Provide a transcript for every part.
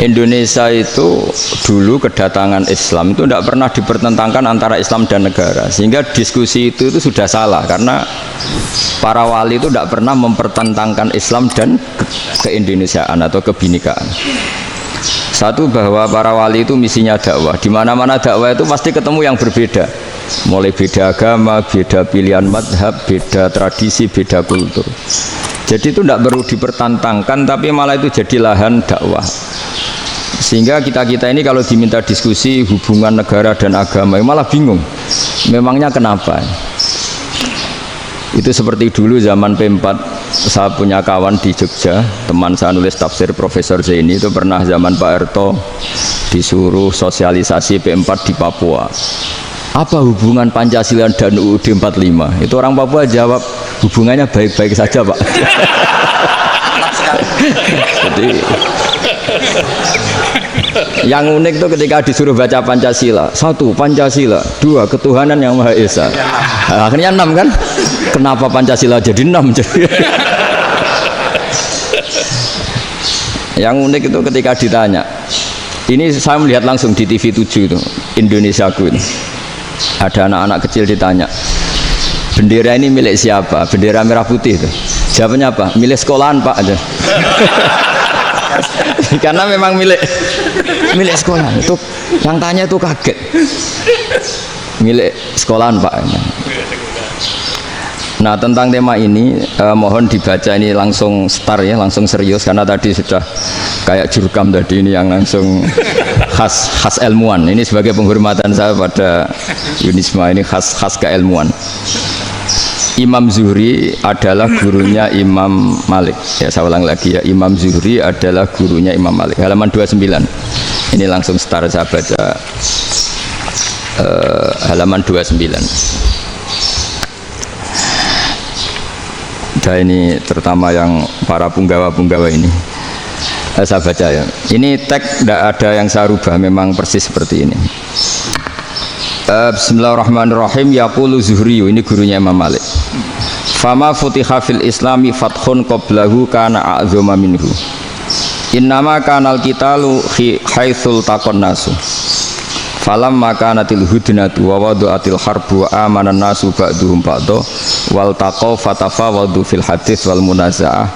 Indonesia itu dulu kedatangan Islam itu tidak pernah dipertentangkan antara Islam dan negara, sehingga diskusi itu sudah salah karena para wali itu tidak pernah mempertentangkan Islam dan keindonesiaan atau kebinekaan. Satu, bahwa para wali itu misinya dakwah, di mana-mana dakwah itu pasti ketemu yang berbeda, mulai beda agama, beda pilihan madhab, beda tradisi, beda kultur. Jadi itu tidak perlu dipertentangkan, tapi malah itu jadi lahan dakwah. Sehingga kita ini kalau diminta diskusi hubungan negara dan agama malah bingung, memangnya kenapa? Itu seperti dulu zaman P4, saya punya kawan di Jogja, teman saya nulis tafsir Profesor Zaini, itu pernah zaman Pak Erto disuruh sosialisasi P4 di Papua. Apa hubungan Pancasila dan UUD 45? Itu orang Papua jawab, hubungannya baik-baik saja, Pak. Jadi yang unik itu ketika disuruh baca Pancasila, 1 Pancasila, 2 ketuhanan yang Maha Esa. Akhirnya 6 kan? Kenapa Pancasila jadi 6? Yang unik itu ketika ditanya, ini saya melihat langsung di TV 7 itu, Indonesiaku ini. Ada anak-anak kecil ditanya, bendera ini milik siapa? Bendera merah putih itu. Jawabannya apa? Milik sekolahan, Pak, aja. Karena memang milik sekolahan. Itu yang tanya itu kaget. Milik sekolahan, Pak. Nah, tentang tema ini mohon dibaca ini langsung start ya, langsung serius, karena tadi sudah kayak jurkam tadi, ini yang langsung khas ilmuwan. Ini sebagai penghormatan saya pada Yunisma, ini khas keilmuan. Imam Zuhri adalah gurunya Imam Malik. Ya, saya ulang lagi ya, Imam Zuhri adalah gurunya Imam Malik. Halaman 29. Ini langsung start, saya baca halaman 29. Dan ini terutama yang para punggawa-punggawa ini. Saya baca ya. Ini teks tidak ada yang saya rubah, memang persis seperti ini. Bismillahirrahmanirrahim. Yaqulu Zuhri, ini gurunya Imam Malik. Fama futiha fil islami fathun qablahu kana a'zama minhu. Innama kanal qitalu haitsul taqon nasu. Falam makanatil hudnatu wa wadu'atil harbu wa amanan nasu ba'duhum ba'du wal taqaw fatafawadu fil hadits wal munaza'ah.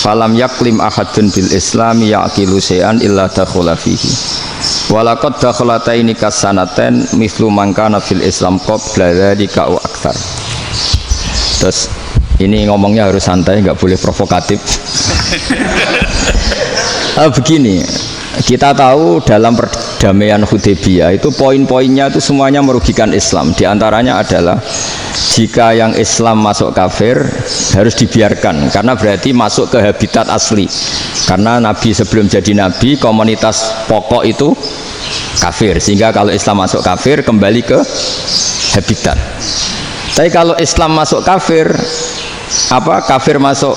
Falam yaklim ahadun bil islami yaqilu syai'an illa dakhula fihi. Walaqad dakhalataini kasanaten mithlu man kana fil islam qabla dzalika wa aktsar. Terus ini ngomongnya harus santai, nggak boleh provokatif. Begini, kita tahu dalam perdamaian Hudaybiyah itu poin-poinnya itu semuanya merugikan Islam. Di antaranya adalah jika yang Islam masuk kafir harus dibiarkan, karena berarti masuk ke habitat asli. Karena Nabi sebelum jadi Nabi, komunitas pokok itu kafir, sehingga kalau Islam masuk kafir kembali ke habitat. Tapi kalau Islam masuk kafir, kafir masuk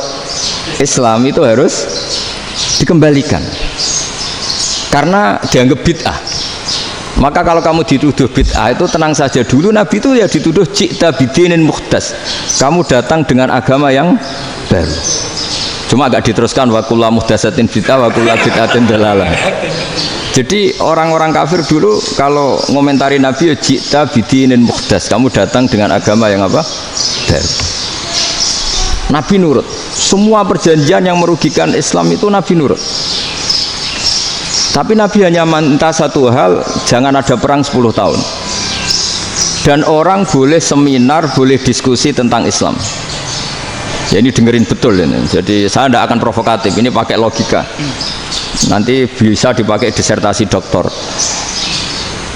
Islam itu harus dikembalikan karena dianggap bid'ah. Maka kalau kamu dituduh bid'ah itu tenang saja dulu, Nabi itu ya dituduh ji'ta bidinin muhdas, kamu datang dengan agama yang baru. Cuma agak diteruskan wa kullu muhdatsatin bid'ah wa kullu bid'atin dalalah. Jadi orang-orang kafir dulu kalau ngomentari Nabi ya ji'ta bidinin muhdas, kamu datang dengan agama yang apa? Baru. Nabi nurut. Semua perjanjian yang merugikan Islam itu Nabi nurut. Tapi Nabi hanya minta satu hal, jangan ada perang 10 tahun. Dan orang boleh seminar, boleh diskusi tentang Islam. Ya, ini dengerin betul ini. Jadi saya tidak akan provokatif, ini pakai logika. Nanti bisa dipakai disertasi doktor.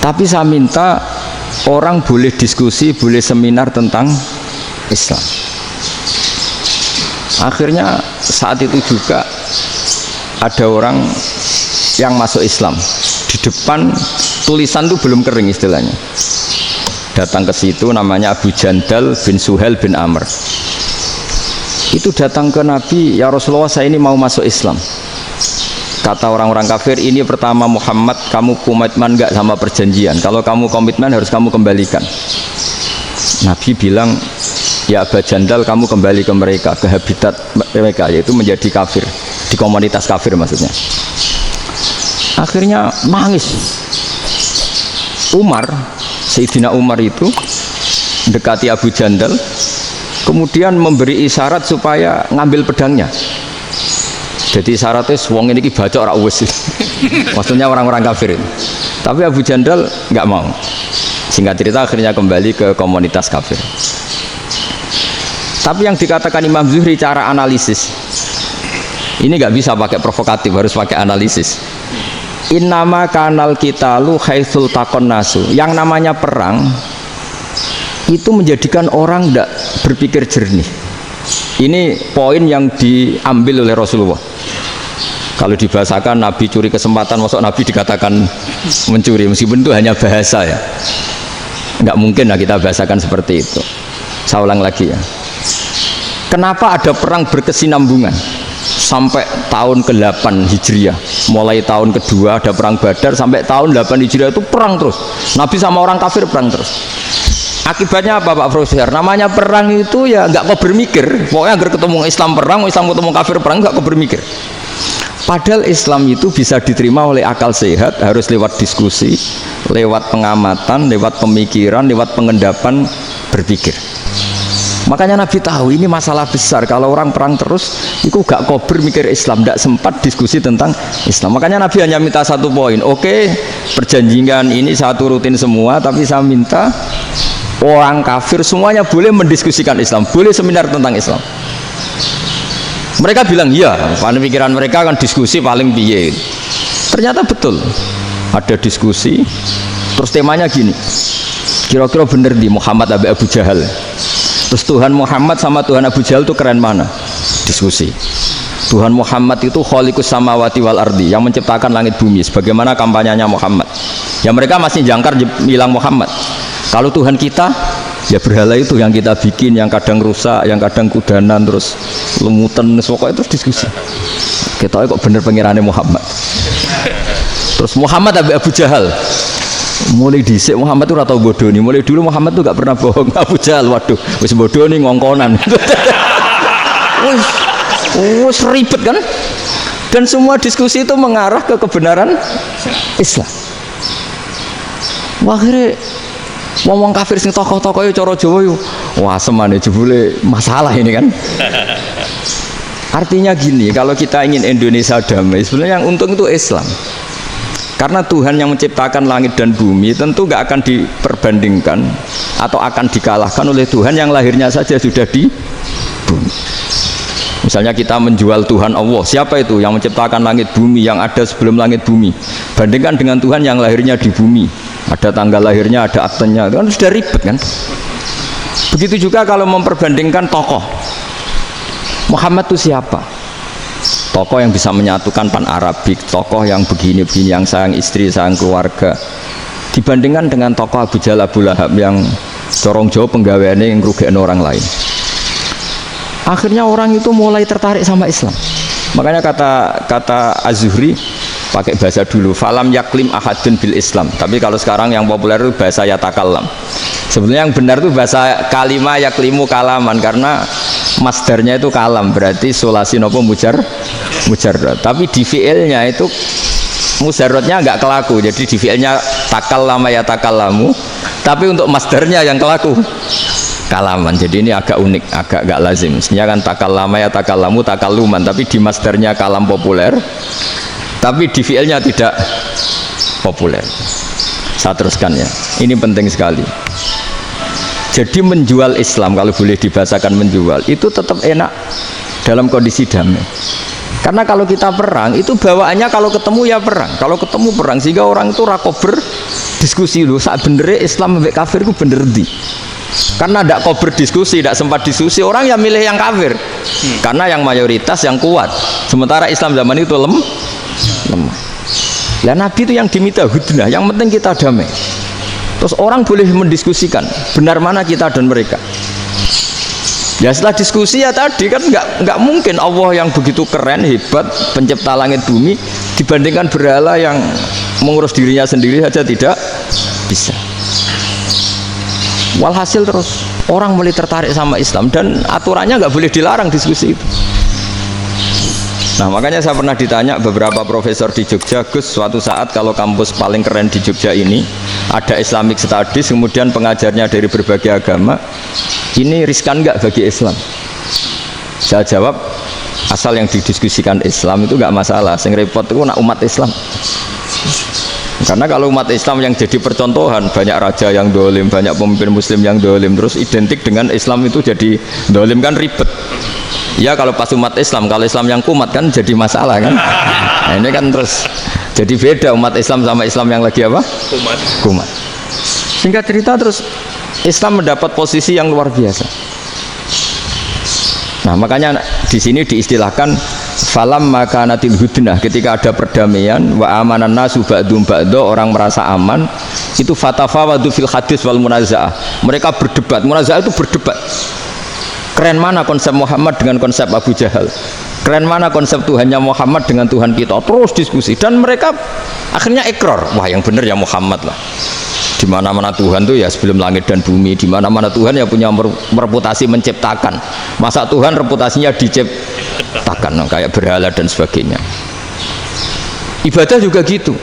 Tapi saya minta orang boleh diskusi, boleh seminar tentang Islam. Akhirnya saat itu juga ada orang yang masuk Islam. Di depan tulisan itu belum kering istilahnya. Datang ke situ, namanya Abu Jandal bin Suhail bin Amr. Itu datang ke Nabi, ya Rasulullah, saya ini mau masuk Islam. Kata orang-orang kafir, ini pertama Muhammad, kamu komitmen enggak sama perjanjian? Kalau kamu komitmen harus kamu kembalikan. Nabi bilang, ya Abu Jandal, kamu kembali ke mereka, ke habitat mereka, yaitu menjadi kafir, di komunitas kafir maksudnya. Akhirnya nangis. Sayyidina Umar itu mendekati Abu Jandal, kemudian memberi isyarat supaya ngambil pedangnya. Jadi isyaratnya wong ini baca ora wis. Maksudnya orang-orang kafir. Tapi Abu Jandal nggak mau. Singkat cerita akhirnya kembali ke komunitas kafir. Tapi yang dikatakan Imam Zuhri cara analisis ini nggak bisa pakai provokatif, harus pakai analisis. Innama kanal qitalu haitsul taqon nasu. Yang namanya perang itu menjadikan orang tidak berpikir jernih. Ini poin yang diambil oleh Rasulullah. Kalau dibahasakan Nabi curi kesempatan, masuk Nabi dikatakan mencuri, meskipun itu hanya bahasa ya. Nggak mungkin lah kita bahasakan seperti itu. Saya ulang lagi ya. Kenapa ada perang berkesinambungan sampai tahun ke-8 Hijriah? Mulai tahun kedua ada perang Badar sampai tahun 8 Hijriah itu perang terus. Nabi sama orang kafir perang terus. Akibatnya apa Pak Profesor? Namanya perang itu ya nggak kau bermikir. Pokoknya agar ketemu Islam perang, Islam ketemu kafir perang, nggak kau bermikir. Padahal Islam itu bisa diterima oleh akal sehat, harus lewat diskusi, lewat pengamatan, lewat pemikiran, lewat pengendapan berpikir. Makanya Nabi tahu ini masalah besar. Kalau orang perang terus, itu gak kober mikir Islam, tidak sempat diskusi tentang Islam. Makanya Nabi hanya minta satu poin. Oke, perjanjian ini satu rutin semua, tapi saya minta orang kafir semuanya boleh mendiskusikan Islam, boleh seminar tentang Islam. Mereka bilang iya, pada pikiran mereka kan diskusi paling piye. Ternyata betul, ada diskusi. Terus temanya gini, kira-kira bener di Muhammad Abu Jahal. Terus Tuhan Muhammad sama Tuhan Abu Jahal itu keren mana? Diskusi. Tuhan Muhammad itu khaliqus samawati wal ardi, yang menciptakan langit bumi. Sebagaimana kampanyenya Muhammad. Ya mereka masih jangkar bilang Muhammad. Kalau Tuhan kita, ya berhala itu yang kita bikin, yang kadang rusak, yang kadang kudanan, terus lumutan, pokoknya terus diskusi. Kita kok bener pengirannya Muhammad. Terus Muhammad Abu Jahal. Mulai dhisik Muhammad itu ratau bodoh nih. Mulai dulu Muhammad tuh gak pernah bohong. Abu Jahal, waduh, wis bodoh nih ngongkonan. Wis ribet kan? Dan semua diskusi itu mengarah ke kebenaran Islam. Wah, akhirnya ngomong kafir sing tokoh-tokoh yo cara Jawa yo. Wah, semane jebule masalah ini kan. Artinya gini, kalau kita ingin Indonesia damai, sebenarnya yang untung itu Islam. Karena Tuhan yang menciptakan langit dan bumi tentu gak akan diperbandingkan atau akan dikalahkan oleh Tuhan yang lahirnya saja sudah di bumi. Misalnya kita menjual Tuhan Allah, siapa itu yang menciptakan langit bumi, yang ada sebelum langit bumi, bandingkan dengan Tuhan yang lahirnya di bumi, ada tanggal lahirnya, ada aktenya, itu kan sudah ribet kan. Begitu juga kalau memperbandingkan tokoh, Muhammad itu siapa? Tokoh yang bisa menyatukan pan Arabik, tokoh yang begini-begini, yang sayang istri, sayang keluarga, dibandingkan dengan tokoh Abu Jahal, Abu Lahab yang corong jauh penggaweannya yang ngerugikan orang lain. Akhirnya orang itu mulai tertarik sama Islam. Makanya kata Az-Zuhri pakai bahasa dulu, falam yaklim ahadun bil Islam. Tapi kalau sekarang yang populer itu bahasa yatakallam. Sebenarnya yang benar itu bahasa kalimah yaklimu kalaman, karena masdarnya itu kalam, berarti sulasi nopo mujarrad. Tapi di fi'ilnya itu mujarradnya enggak kelaku. Jadi di fi'ilnya takallama ya takallamu, tapi untuk masdarnya yang kelaku kalaman. Jadi ini agak unik, agak enggak lazim. Mestinya kan takallama ya takallamu takalluman, tapi di masdarnya kalam populer, tapi di fi'ilnya tidak populer. Saya teruskan ya. Ini penting sekali. Jadi menjual Islam, kalau boleh dibahasakan menjual, itu tetap enak dalam kondisi damai. Karena kalau kita perang, itu bawaannya kalau ketemu ya perang. Kalau ketemu perang, sehingga orang itu rakober diskusi loh. Saat bener Islam sampai kafir itu bener di. Karena tidak kober diskusi, tidak sempat diskusi, orang yang milih yang kafir. Karena yang mayoritas yang kuat. Sementara Islam zaman itu lemah. Ya Nabi itu yang diminta hudnah, yang penting kita damai. Terus orang boleh mendiskusikan benar mana kita dan mereka. Ya setelah diskusi ya tadi kan nggak mungkin Allah yang begitu keren hebat pencipta langit bumi dibandingkan berhala yang mengurus dirinya sendiri saja tidak bisa. Walhasil terus orang mulai tertarik sama Islam dan aturannya nggak boleh dilarang diskusi itu. Nah makanya saya pernah ditanya beberapa profesor di Jogja, Gus, suatu saat kalau kampus paling keren di Jogja ini ada Islamic Studies, kemudian pengajarnya dari berbagai agama, ini riskan nggak bagi Islam? Saya jawab, asal yang didiskusikan Islam itu nggak masalah, yang repot itu nak umat Islam. Karena kalau umat Islam yang jadi percontohan, banyak raja yang dolim, banyak pemimpin muslim yang dolim, terus identik dengan Islam itu jadi dolim, kan ribet. Ya kalau pas umat Islam, kalau Islam yang kumat kan jadi masalah kan. Nah ini kan terus jadi beda umat Islam sama Islam yang lagi apa? Kumat. Singkat cerita terus Islam mendapat posisi yang luar biasa. Nah makanya di sini diistilahkan falam makanatil hudnah, ketika ada perdamaian wa amanan nasu ba'dum ba'do, orang merasa aman, itu fatafawadu fil hadis wal munazaah, mereka berdebat. Munazaah itu berdebat, keren mana konsep Muhammad dengan konsep Abu Jahal, keren mana konsep Tuhannya Muhammad dengan Tuhan kita, terus diskusi. Dan mereka akhirnya ikrar, wah yang benar ya Muhammad lah, di mana-mana Tuhan tuh ya sebelum langit dan bumi, di mana-mana Tuhan ya punya reputasi menciptakan, masa Tuhan reputasinya diciptakan, kayak berhala dan sebagainya. Ibadah juga gitu,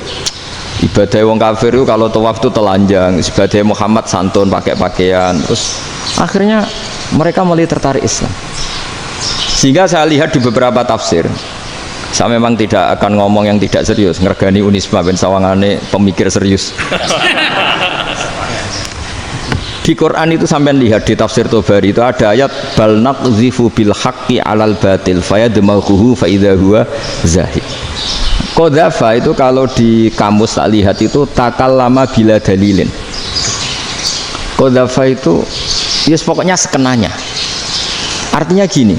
ibadah wong kafir itu kalau tawaf itu telanjang, ibadah Muhammad santun pakai pakaian, terus akhirnya mereka mulai tertarik Islam. Sehingga saya lihat di beberapa tafsir, saya memang tidak akan ngomong yang tidak serius, ngergani Unisma ben sawangane pemikir serius. Di Quran itu sampai lihat di tafsir Tobari itu ada ayat bal naqzifu bil haqqi 'alal batil fayadmaghuhu fa idza huwa zahid. Qadzafa itu kalau di kamus tak lihat itu takallama bila dalilin. Qadzafa itu yes, pokoknya sekenanya. Artinya gini,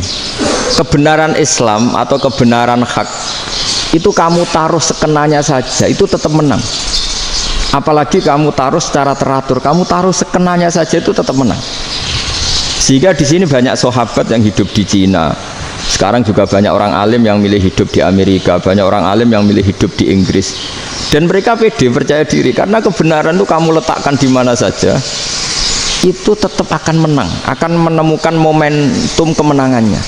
kebenaran Islam atau kebenaran hak itu kamu taruh sekenanya saja itu tetap menang. Apalagi kamu taruh secara teratur, kamu taruh sekenanya saja itu tetap menang. Sehingga di sini banyak sahabat yang hidup di Cina. Sekarang juga banyak orang alim yang milih hidup di Amerika, banyak orang alim yang milih hidup di Inggris. Dan mereka pede, percaya diri, karena kebenaran itu kamu letakkan di mana saja, itu tetap akan menang, akan menemukan momentum kemenangannya.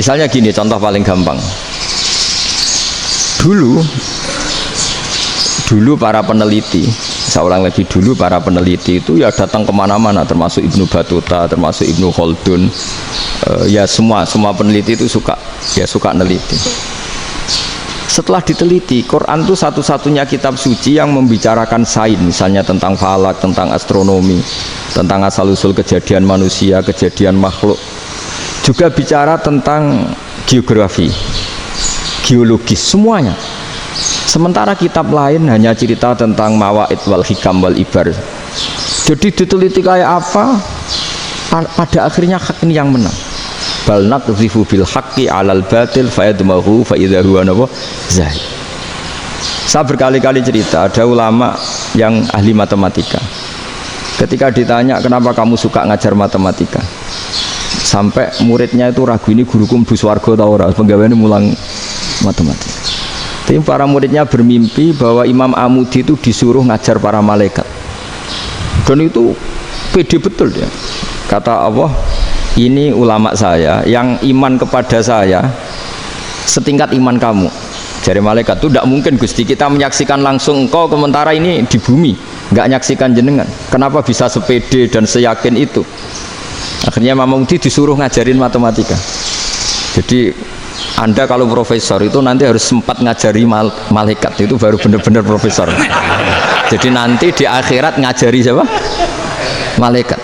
Misalnya gini, contoh paling gampang. Dulu para peneliti, saya ulang lagi, dulu para peneliti itu ya datang kemana-mana, termasuk Ibnu Battuta, termasuk Ibnu Khaldun, ya semua peneliti itu suka neliti. Setelah diteliti, Quran itu satu-satunya kitab suci yang membicarakan sains, misalnya tentang falak, tentang astronomi, tentang asal-usul kejadian manusia, kejadian makhluk. Juga bicara tentang geografi, geologis, semuanya. Sementara kitab lain hanya cerita tentang mawaid wal hikam wal ibar. Jadi diteliti kayak apa, pada akhirnya hak ini yang menang. Bal naqzifu bil haqqi 'alal batil fayadmaghu fa idza huwa zahid. Saya berkali-kali cerita, ada ulama yang ahli matematika. Ketika ditanya kenapa kamu suka ngajar matematika, sampai muridnya itu ragu, ini guruku mlebu swarga ta ora, penggaweane mulang matematika. Tapi para muridnya bermimpi bahwa Imam Amudi itu disuruh ngajar para malaikat. Dan itu pede betul dia. Kata Allah, ini ulama saya yang iman kepada saya setingkat iman kamu. Jadi malaikat itu tidak mungkin Gusti, kita menyaksikan langsung engkau, sementara ini di bumi nggak nyaksikan jenengan. Kenapa bisa sepede dan seyakin itu? Akhirnya Imam Amudi disuruh ngajarin matematika. Jadi Anda kalau profesor itu nanti harus sempat ngajari malaikat, itu baru benar-benar profesor. Jadi nanti di akhirat ngajari siapa? Malaikat.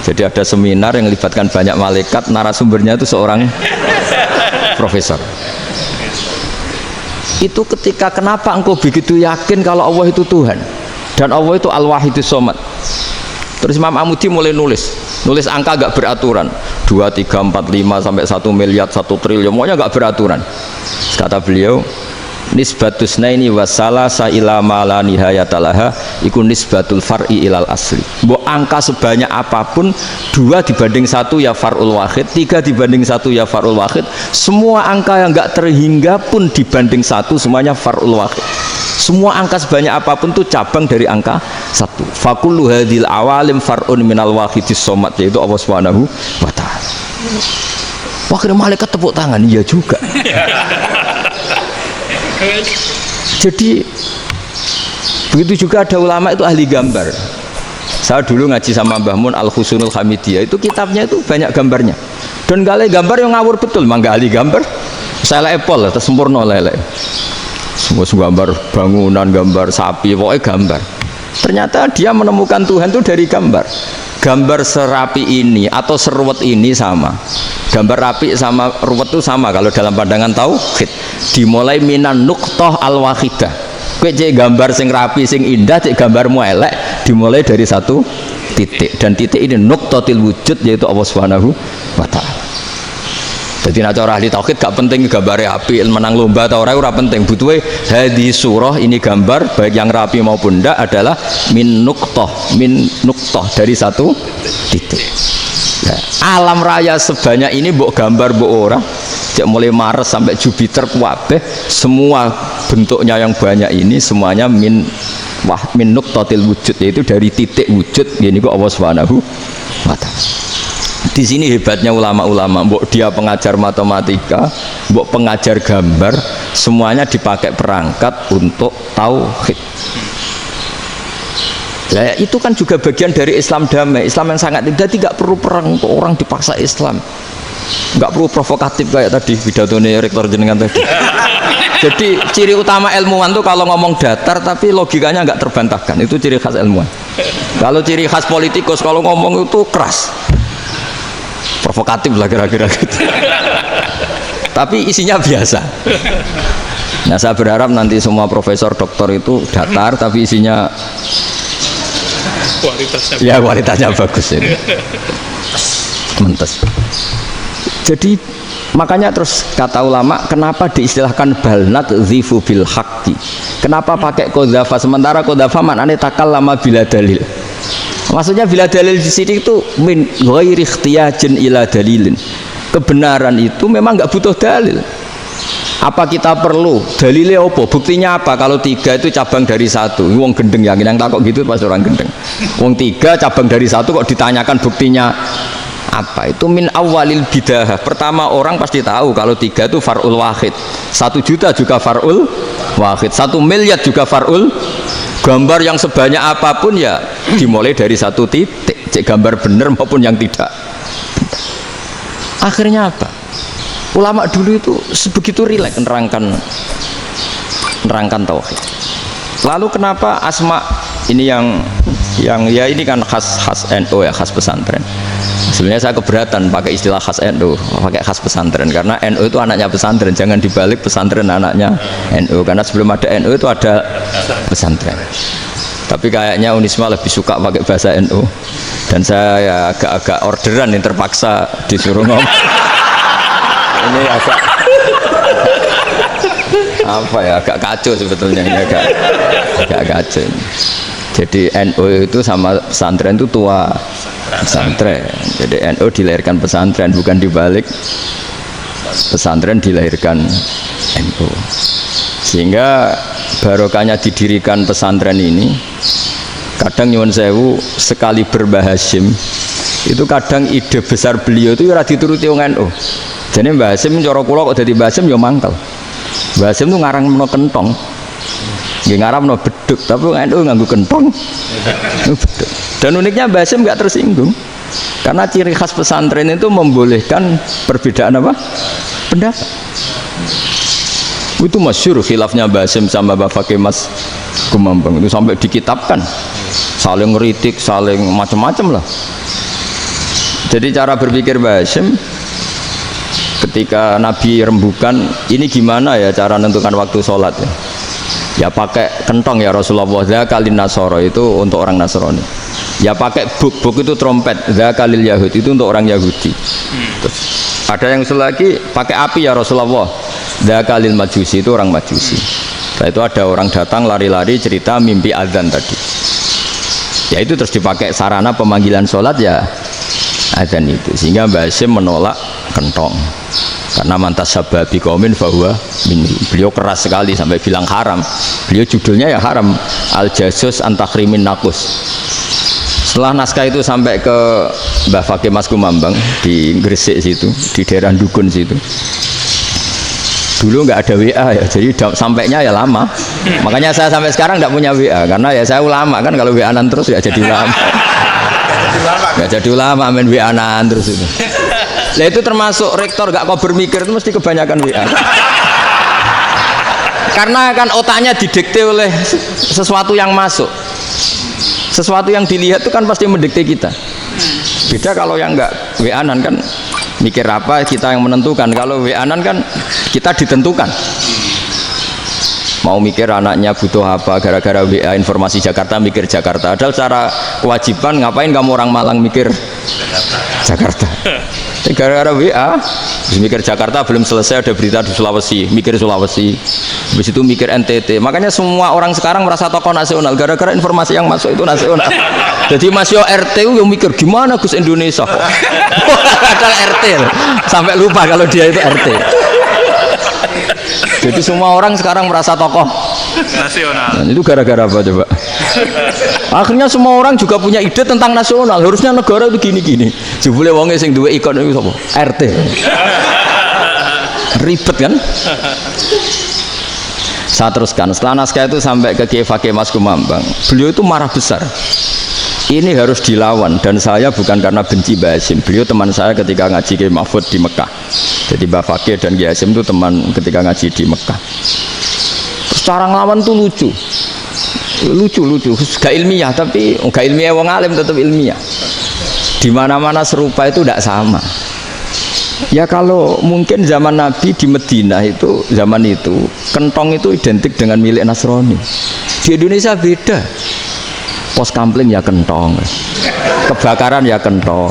Jadi ada seminar yang melibatkan banyak malaikat, narasumbernya itu seorang profesor. Itu ketika kenapa engkau begitu yakin kalau Allah itu Tuhan dan Allah itu Al-Wahidus Shomad. Terus Imam Amudi mulai nulis angka gak beraturan, 2, 3, 4, 5 sampai 1 miliar, 1 triliun, semuanya gak beraturan. Kata beliau, nisbatus naini wasalasa ila ma la nihayatalaha iku nisbatul far'i ilal asli. Mbok angka sebanyak apapun, 2 dibanding 1 ya far'ul wahid, 3 dibanding 1 ya far'ul wahid. Semua angka yang gak terhingga pun dibanding 1 semuanya far'ul wahid. Semua angka sebanyak apapun itu cabang dari angka 1. Fakullu hadhil awalim far'un minal wahidis shomad, yaitu Allah Subhanahu wa ta'ala. Akhirnya malaikat tepuk tangan, iya juga. Jadi begitu juga ada ulama itu ahli gambar. Saya dulu ngaji sama Mbah Mun Al-Husunul Hamidiyah, itu kitabnya itu banyak gambarnya. Dan gale gambar yang ngawur betul, mangga ahli gambar. Saya Apple lah, sempurna lele. Semua gambar bangunan, gambar sapi, pokoknya gambar. Ternyata dia menemukan Tuhan itu dari gambar. Gambar serapi ini atau seruwet ini sama. Gambar rapi sama ruwet itu sama kalau dalam pandangan tauhid. Dimulai minan nuqtah al-wahidah. Kowe cek gambar sing rapi sing indah, cek gambarmu elek, dimulai dari satu titik. Dan titik ini nuqtatil wujud, yaitu Allah Subhanahu wa taala. Jadi nek cara ahli tauhid gak penting gambare api, menang lomba atau ora penting. Butuhe hadis surah ini gambar baik yang rapi maupun ndak adalah min nuqtah dari satu titik. Nah, alam raya sebanyak ini mbok gambar mbok ora, cek mulai Mars sampai Jupiter kabeh semua bentuknya yang banyak ini semuanya min nuqtatil wujud, yaitu dari titik wujud. Gini kok Allah Subhanahu wa taala. Di sini hebatnya ulama-ulama, mbok dia pengajar matematika, mbok pengajar gambar, semuanya dipakai perangkat untuk tauhid. Nah, itu kan juga bagian dari Islam damai, Islam yang sangat tidak perlu perang untuk orang dipaksa Islam. Nggak perlu provokatif kayak tadi pidatonya rektor jenengan tadi. Jadi ciri utama ilmuwan tuh kalau ngomong datar tapi logikanya nggak terbantahkan, itu ciri khas ilmuwan. Kalau ciri khas politikus kalau ngomong itu keras, provokatif lah kira-kira gitu. Tapi isinya biasa. Nah, saya berharap nanti semua profesor doktor itu datar tapi isinya kualitasnya bagus ini. Mentes. Jadi makanya terus kata ulama, kenapa diistilahkan balnat zifu bil haqqi? Kenapa pakai qadzafa sementara qadzafa maknanya takallama bila dalil? Maksudnya bila dalil di sini itu min ghairi ikhtiyajin ila dalilin. Kebenaran itu memang nggak butuh dalil. Apa kita perlu dalilnya apa? Buktinya apa? Kalau tiga itu cabang dari satu. Wong gendeng yang takut gitu pas orang gendeng. Wong tiga cabang dari satu kok ditanyakan buktinya apa? Itu min awalil bidah. Pertama orang pasti tahu kalau tiga itu far'ul wahid. 1 juta juga far'ul wahid. 1 miliar juga far'ul. Gambar yang sebanyak apapun ya dimulai dari satu titik. Cek gambar benar maupun yang tidak. Akhirnya apa? Ulama dulu itu sebegitu rileks nerangkan tauhid. Lalu kenapa asma ini yang ya ini kan khas NU ya, khas pesantren. Sebenarnya saya keberatan pakai istilah khas NU, pakai khas pesantren karena NU itu anaknya pesantren, jangan dibalik pesantren anaknya NU, karena sebelum ada NU itu ada pesantren. Tapi kayaknya Unisma lebih suka pakai bahasa NU dan saya ya agak orderan yang terpaksa disuruh ngomong. Ini agak apa ya, agak kacau sebetulnya ini, agak kacau. Jadi NU itu sama pesantren itu tua pesantren. Jadi NU dilahirkan pesantren, bukan dibalik pesantren dilahirkan NU. Sehingga barokahnya didirikan pesantren ini, kadang nyuwun sewu sekali berbahashim itu kadang ide besar beliau itu ora dituruti wong NU. Jadi Mbah Hasim cara kula kok dadi Mbah Hasim ya mangkel. Mbah Hasim itu ngarangno kentong. Nggih ngaramno beduk, tapi NU nganggo kentong. Beduk. Dan uniknya Mbah Hasim enggak tersinggung. Karena ciri khas pesantren itu membolehkan perbedaan apa? Pendapat. Itu masyhur khilafnya Mbah Hasim sama Mbah Fakih Mas Kumambang itu sampai dikitabkan. Saling ngeritik, saling macam-macam lah. Jadi cara berpikir Mbah Hasim ketika Nabi rembukan, ini gimana ya cara menentukan waktu sholat ya? Ya pakai kentong ya Rasulullah, zakalin nasoro itu untuk orang Nasrani. Ya pakai buk itu trompet, zakalil Yahud itu untuk orang Yahudi. Terus ada yang lagi pakai api ya Rasulullah, zakalil Majusi itu orang Majusi. Setelah itu ada orang datang lari-lari cerita mimpi azan tadi. Ya itu terus dipakai sarana pemanggilan sholat ya azan itu. Sehingga Mbah Hasim menolak kentong. Karena mantas sababi qaumin fahuwa minni. Beliau keras sekali sampai bilang haram. Beliau judulnya ya haram, al jasus antakrimin nakus. Setelah naskah itu sampai ke Mbah Fakih Mas Kumambang di Gresik situ, di daerah Dukun situ. Dulu nggak ada WA ya, jadi sampainya ya lama. Makanya saya sampai sekarang nggak punya WA, karena ya saya ulama kan, kalau WA-an terus ya jadi ulama. Nggak jadi ulama, main WA-an terus itu. Nah itu termasuk rektor nggak kau bermikir itu mesti kebanyakan WA. Karena kan otaknya didikte oleh sesuatu yang masuk. Sesuatu yang dilihat itu kan pasti mendikte kita. Beda kalau yang enggak WA-an kan mikir apa kita yang menentukan. Kalau WA-an kan kita ditentukan. Mau mikir anaknya butuh apa, gara-gara WA informasi Jakarta mikir Jakarta. Padahal secara kewajiban ngapain kamu orang Malang mikir Jakarta. Gara-gara WA mikir Jakarta belum selesai ada berita di Sulawesi, mikir Sulawesi. Habis itu mikir NTT. Makanya semua orang sekarang merasa tokoh nasional gara-gara informasi yang masuk itu nasional. Jadi Mas Yo RT yang mikir gimana Gus Indonesia kok. Padahal RT sampai lupa kalau dia itu RT. Jadi semua orang sekarang merasa tokoh nasional. Nah, itu gara-gara apa coba? Akhirnya semua orang juga punya ide tentang nasional. Harusnya negara itu gini-gini. Jebule wonge sing duwe ikon itu sapa? RT. Ribet kan? Saya teruskan. Setelah naskah itu sampai ke Kiai Fakih Mas Kumambang. Beliau itu marah besar. Ini harus dilawan, dan saya bukan karena benci Mbah Hasyim. Beliau teman saya ketika ngaji Kiai Mahfud di Mekah. Jadi Mbah Fakih dan Kiai Hasyim itu teman ketika ngaji di Mekah. Secara ngelawan tuh lucu, gak ilmiah, tapi gak ilmiah wong alim tetap ilmiah. Di mana-mana serupa itu tidak sama. Ya kalau mungkin zaman Nabi di Madinah itu, zaman itu kentong itu identik dengan milik Nasrani. Di Indonesia beda. Pos kampling ya kentong, kebakaran ya kentong,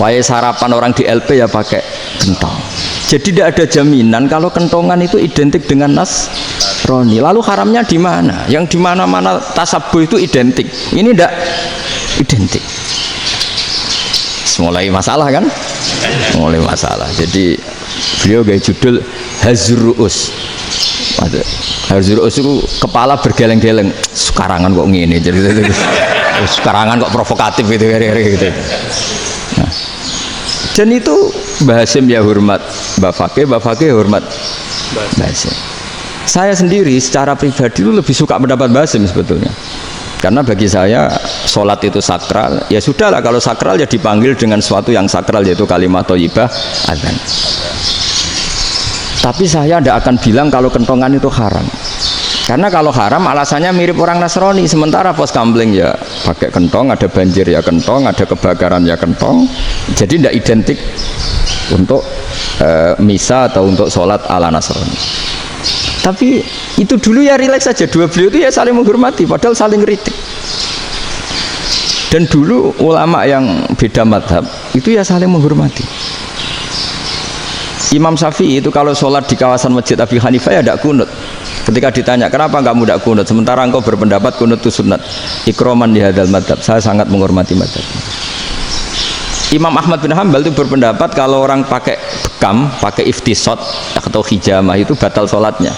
wae sarapan orang di LP ya pakai kentong. Jadi tidak ada jaminan kalau kentongan itu identik dengan Nasrani. Lalu haramnya di mana? Yang di mana-mana tasabuh itu identik. Ini tidak identik. Mulai masalah kan? Mulai masalah. Jadi beliau gaya judul Hazruus. Hazruus itu kepala bergeleng-geleng. Sekarangan kok ngene jadi sekarangan kok provokatif gitu gitu. Nah, dan itu Mbah Hasyim ya hormat Mbah Fakih hormat Mbah Hasyim. Saya sendiri secara pribadi itu lebih suka mendapat Mbah Hasyim sebetulnya. Karena bagi saya sholat itu sakral. Ya sudahlah kalau sakral ya dipanggil dengan sesuatu yang sakral yaitu kalimat thayyibah adzan. Tapi saya tidak akan bilang kalau kentongan itu haram. Karena kalau haram alasannya mirip orang Nasrani. Sementara pos kampling ya pakai kentong, ada banjir ya kentong, ada kebakaran ya kentong. Jadi tidak identik untuk misa atau untuk sholat ala Nasrani. Tapi itu dulu ya rileks saja. Dua beliau itu ya saling menghormati, padahal saling kritik. Dan dulu ulama yang beda madhab itu ya saling menghormati. Imam Syafi'i itu kalau sholat di kawasan Masjid Abi Hanifah ya tidak kunut. Ketika ditanya kenapa kamu tidak kunut, sementara engkau berpendapat kunut itu sunat. Ikroman di hadal madhab, saya sangat menghormati madhab. Imam Ahmad bin Hanbal itu berpendapat kalau orang pakai bekam, pakai iftisot atau hijamah itu batal sholatnya.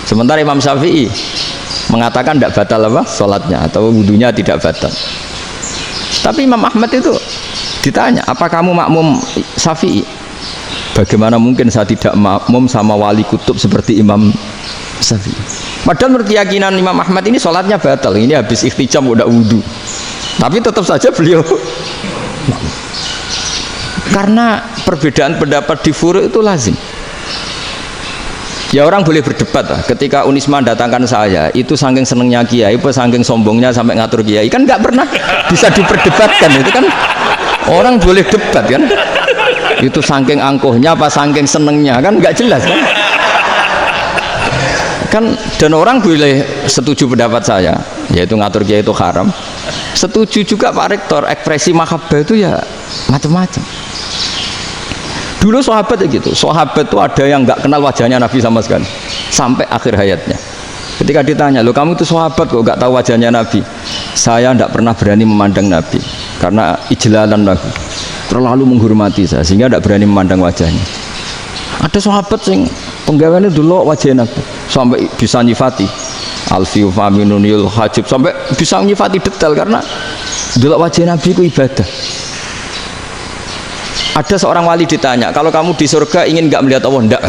Sementara Imam Syafi'i mengatakan tidak batal apa sholatnya atau wudunya tidak batal. Tapi Imam Ahmad itu ditanya, apa kamu makmum Syafi'i? Bagaimana mungkin saya tidak makmum sama wali kutub seperti Imam Syafi'i? Padahal menurut keyakinan Imam Ahmad ini sholatnya batal. Ini habis ikhtijam udah wudu. Tapi tetap saja beliau karena perbedaan pendapat di furu' itu lazim. Ya orang boleh berdebat lah. Ketika Unisma datangkan saya, itu saking senengnya kiai, apa saking sombongnya sampai ngatur kiai, kan nggak pernah bisa diperdebatkan. Itu kan orang boleh debat kan? Itu saking angkuhnya apa saking senengnya kan nggak jelas kan dan orang boleh setuju pendapat saya yaitu ngatur kiai itu haram, setuju juga Pak Rektor ekspresi mahabbah itu ya macam-macam. Dulu sahabat ya gitu, sahabat itu ada yang nggak kenal wajahnya Nabi sama sekali sampai akhir hayatnya. Ketika ditanya, loh kamu itu sahabat kok nggak tahu wajahnya Nabi? Saya tidak pernah berani memandang Nabi karena ijlalan Nabi, terlalu menghormati saya sehingga tidak berani memandang wajahnya. Ada sahabat yang penggawaannya dulu wajah Nabi sampai bisa nyifati alfiu faminunil hajib, sampai bisa nyifati detail karena Delok wajah Nabi ku ibadah. Ada seorang wali ditanya, kalau kamu di surga ingin nggak melihat Allah? Enggak.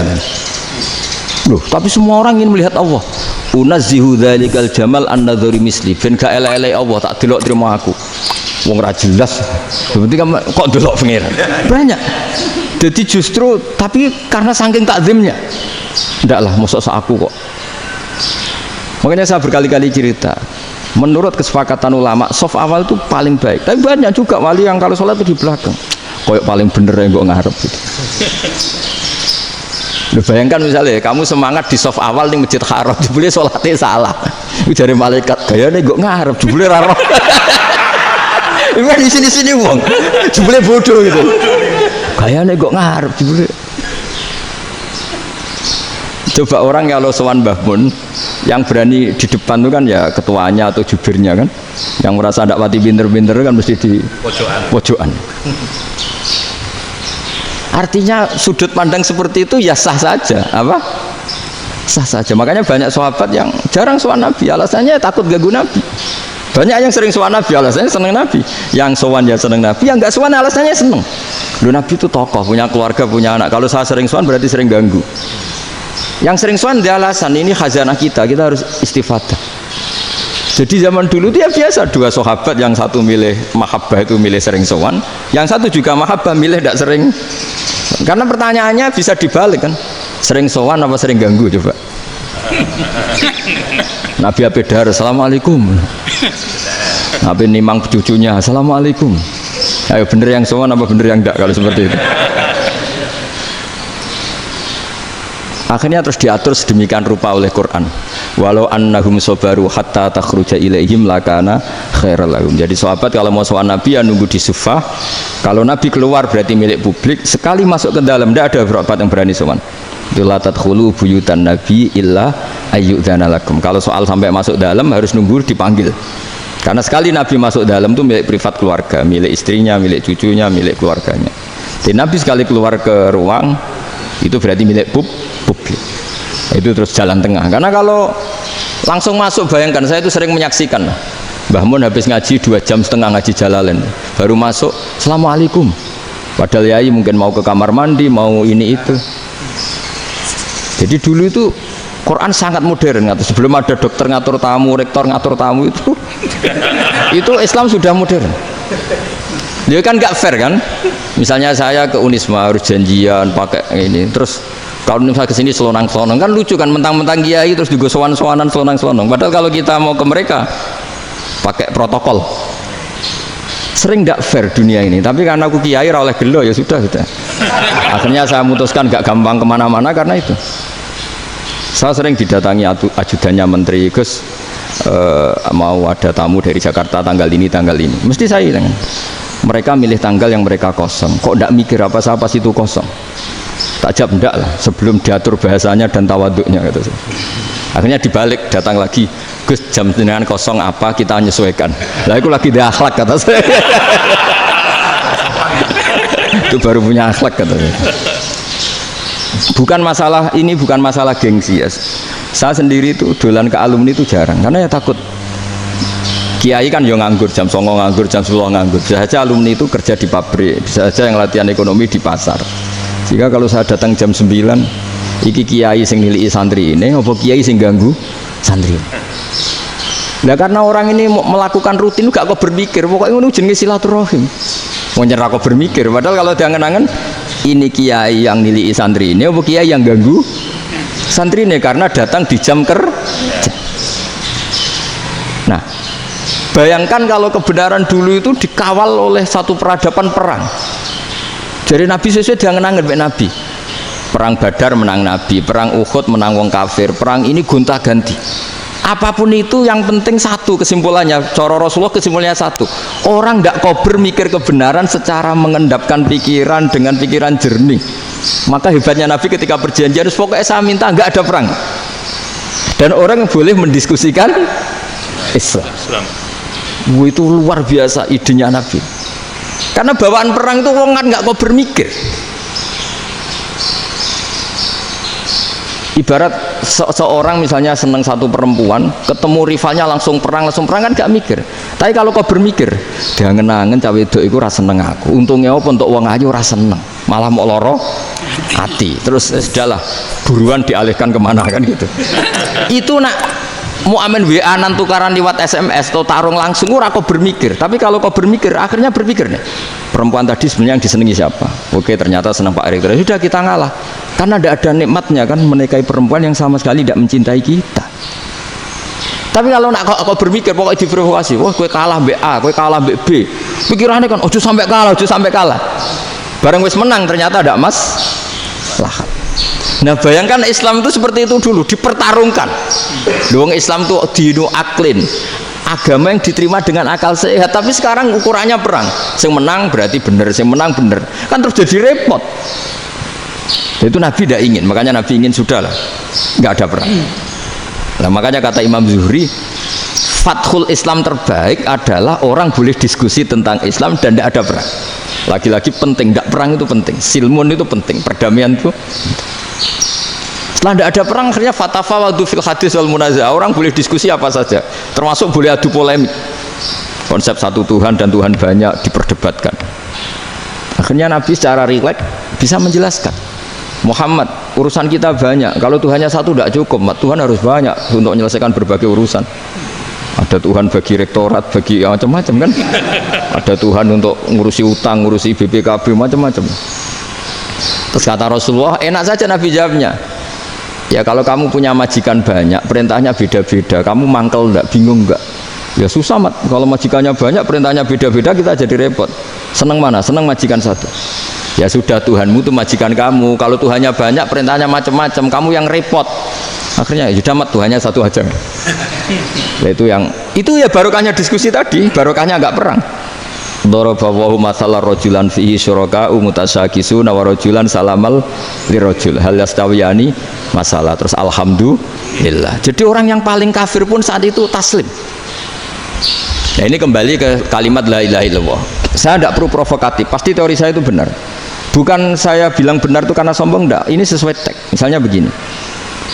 Loh, tapi semua orang ingin melihat Allah. Unazzihu dzalikal jamal an-nadzuri misli. Ben gak elek-elek Allah tak delok terima aku. Wong ra jelas. Berarti kok delok pengiran. Banyak. Jadi justru tapi karena saking takzimnya. Enggak lah, mosok sak aku kok. Makanya saya berkali-kali cerita. Menurut kesepakatan ulama, soft awal itu paling baik. Tapi banyak juga wali yang kalau sholat itu di belakang. Koyok paling bener yang gue ngarep gitu. Lu bayangkan misalnya kamu semangat di soft awal di masjid haram, jebule sholatnya salah. Itu dari malaikat gayane gue ngarep, jebule raro. Ini di sini wong, jebule bodoh gitu. Gayane gue ngarep, jebule. Coba orang kalau sowan Mbah Mun, yang berani di depan itu kan ya ketuanya atau jubirnya kan, yang merasa tidak pati pinter-pinter kan mesti di pojokan. Artinya sudut pandang seperti itu ya sah saja, apa? Sah saja. Makanya banyak sahabat yang jarang sowan Nabi, alasannya takut ganggu Nabi. Banyak yang sering sowan Nabi, alasannya seneng Nabi. Yang sowan ya seneng Nabi, yang nggak sowan alasannya seneng. Lu Nabi itu tokoh, punya keluarga, punya anak. Kalau saya sering sowan berarti sering ganggu. Yang sering sowan dia alasan ini khazanah kita harus istifadah. Jadi zaman dulu dia biasa dua sahabat, yang satu milih mahabbah itu milih sering sowan, yang satu juga mahabbah milih tidak sering. Karena pertanyaannya bisa dibalik kan, sering sowan apa sering ganggu coba. Nabi Abedar, assalamualaikum. Nabi nimang cucunya, assalamualaikum. Ayo bener yang sowan apa bener yang enggak kalau seperti itu. Akhirnya terus diatur sedemikian rupa oleh Quran. Walau annahum sabaru hatta takhruja ilaihim lakana khairal lahum. Jadi sahabat kalau mau sowan Nabi ya nunggu di Sufah. Kalau Nabi keluar berarti milik publik. Sekali masuk ke dalam tidak ada sahabat yang berani sowan. La tadkhulu buyutan nabi illa ayyudzana lakum. Kalau soal sampai masuk dalam harus nunggu dipanggil. Karena sekali Nabi masuk dalam itu milik privat keluarga, milik istrinya, milik cucunya, milik keluarganya. Jadi Nabi sekali keluar ke ruang itu berarti milik publik. Itu terus jalan tengah. Karena kalau langsung masuk, bayangkan saya itu sering menyaksikan. Mbah Mun habis ngaji 2,5 jam ngaji Jalalain, baru masuk, assalamualaikum. Padahal yai mungkin mau ke kamar mandi, mau ini itu. Jadi dulu itu Quran sangat modern. Sebelum ada dokter ngatur tamu, rektor ngatur tamu itu Islam sudah modern. Dia kan nggak fair kan? Misalnya saya ke Unisma harus janjian pakai ini, terus kalau misalnya kesini selonang-selonang kan lucu kan, mentang-mentang kiai terus juga sowan-sowanan selonang-selonang. Padahal kalau kita mau ke mereka pakai protokol, sering nggak fair dunia ini. Tapi karena aku kiai oleh gelo ya sudah. Akhirnya saya memutuskan nggak gampang kemana-mana karena itu. Saya sering didatangi ajudannya menteri, Gus mau ada tamu dari Jakarta tanggal ini, mesti saya dengan mereka milih tanggal yang mereka kosong. Kok tidak mikir apa siapa situ kosong? Tak jawab enggak lah, sebelum diatur bahasanya dan tawaduknya gitu. Akhirnya dibalik, datang lagi, Gus jam jenengan kosong apa kita menyesuaikan. Lah aku lagi di akhlak kata saya. Itu baru punya akhlak katanya. Bukan masalah ini, bukan masalah gengsi ya. Saya sendiri itu dolan ke alumni itu jarang karena ya takut. Kiai kan yang nganggur, jam 9 nganggur, jam 10 nganggur. Bisa saja alumni itu kerja di pabrik, bisa saja yang latihan ekonomi di pasar. Jika kalau saya datang jam 9, iki kiai sing nilai santri ini, apa kiai sing ganggu santri. Nah karena orang ini melakukan rutin, gak kok berpikir, pokoknya ini jenis silaturahim. Mau nyerah kok berpikir, padahal kalau diangan-angan, ini kiai yang nilai santri ini, apa kiai yang ganggu santri ini karena datang di jam kerja. Nah, bayangkan kalau kebenaran dulu itu dikawal oleh satu peradaban perang. Jadi Nabi sesuai diangen-angen Nabi. Perang Badar menang Nabi, perang Uhud menang wong kafir, perang ini gonta-ganti. Apapun itu yang penting satu kesimpulannya, cara Rasulullah kesimpulannya satu. Orang tidak kober mikir kebenaran secara mengendapkan pikiran dengan pikiran jernih. Maka hebatnya Nabi ketika perjanjian, pokoknya saya minta nggak ada perang. Dan orang boleh mendiskusikan Islam. Itu luar biasa idenya Nabi. Karena bawaan perang itu orang kan nggak kok bermikir. Ibarat seorang misalnya seneng satu perempuan, ketemu rivalnya langsung perang kan gak mikir. Tapi kalau kau bermikir, dia ngenangen cawe wedok iku ora seneng aku. Untungnya apa untuk wong ayu ora seneng, malah mau loro hati. Terus sudahlah, buruan dialihkan kemana kan gitu. Itu nak mau amen WA-an tukaran lewat SMS atau tarung langsung ora kau bermikir. Tapi kalau kau bermikir, akhirnya berpikir nih, perempuan tadi sebenarnya yang disenangi siapa? Oke, ternyata senang Pak Erik. Sudah kita ngalah. Karena tidak ada nikmatnya kan menikahi perempuan yang sama sekali tidak mencintai kita. Tapi kalau nak kau berpikir pokoknya diprovokasi, wah kue kalah mbak A, kue kalah mbak B, pikirannya kan ojo sampai kalah. Bareng wis menang ternyata ada lah. Nah bayangkan Islam itu seperti itu dulu, dipertarungkan. Doang Islam itu dinu aklin, agama yang diterima dengan akal sehat. Tapi sekarang ukurannya perang, yang menang berarti benar, yang menang benar, kan terus jadi repot. Itu Nabi tidak ingin, makanya Nabi ingin sudahlah, nggak ada perang. Nah makanya kata Imam Zuhri, fathul Islam terbaik adalah orang boleh diskusi tentang Islam dan tidak ada perang. Lagi-lagi penting, tidak perang itu penting, silmun itu penting, perdamaian itu. Setelah tidak ada perang, akhirnya fatafawadu fil hadis wal munazah, orang boleh diskusi apa saja, termasuk boleh adu polemik. Konsep satu Tuhan dan Tuhan banyak diperdebatkan. Akhirnya Nabi secara rileks bisa menjelaskan, Muhammad, urusan kita banyak. Kalau Tuhannya satu tidak cukup, Tuhan harus banyak untuk menyelesaikan berbagai urusan. Ada Tuhan bagi rektorat, bagi macam-macam kan. Ada Tuhan untuk ngurusi utang, ngurusi BPKB, macam-macam. Terus kata Rasulullah, enak saja Nabi jawabnya. Ya kalau kamu punya majikan banyak, perintahnya beda-beda, kamu mangkel enggak, bingung enggak? Ya susah mat. Kalau majikannya banyak, perintahnya beda-beda, kita jadi repot. Senang mana? Senang majikan satu. Ya sudah, Tuhanmu itu majikan kamu. Kalau Tuhannya banyak, perintahnya macam-macam, kamu yang repot. Akhirnya ya sudah mat, Tuhannya satu aja. Nah, itu ya barokahnya diskusi tadi, barokahnya enggak perang. Daraballahu mathalan rajulan fihi syuraka'u mutasyakisuna wa rajulan salamal lirajul hal yastawiyani masalah. Terus alhamdulillah. Jadi orang yang paling kafir pun saat itu taslim. Nah ini kembali ke kalimat la ilaha illallah. Saya tidak perlu provokatif, pasti teori saya itu benar. Bukan saya bilang benar itu karena sombong, enggak. Ini sesuai teks. Misalnya begini,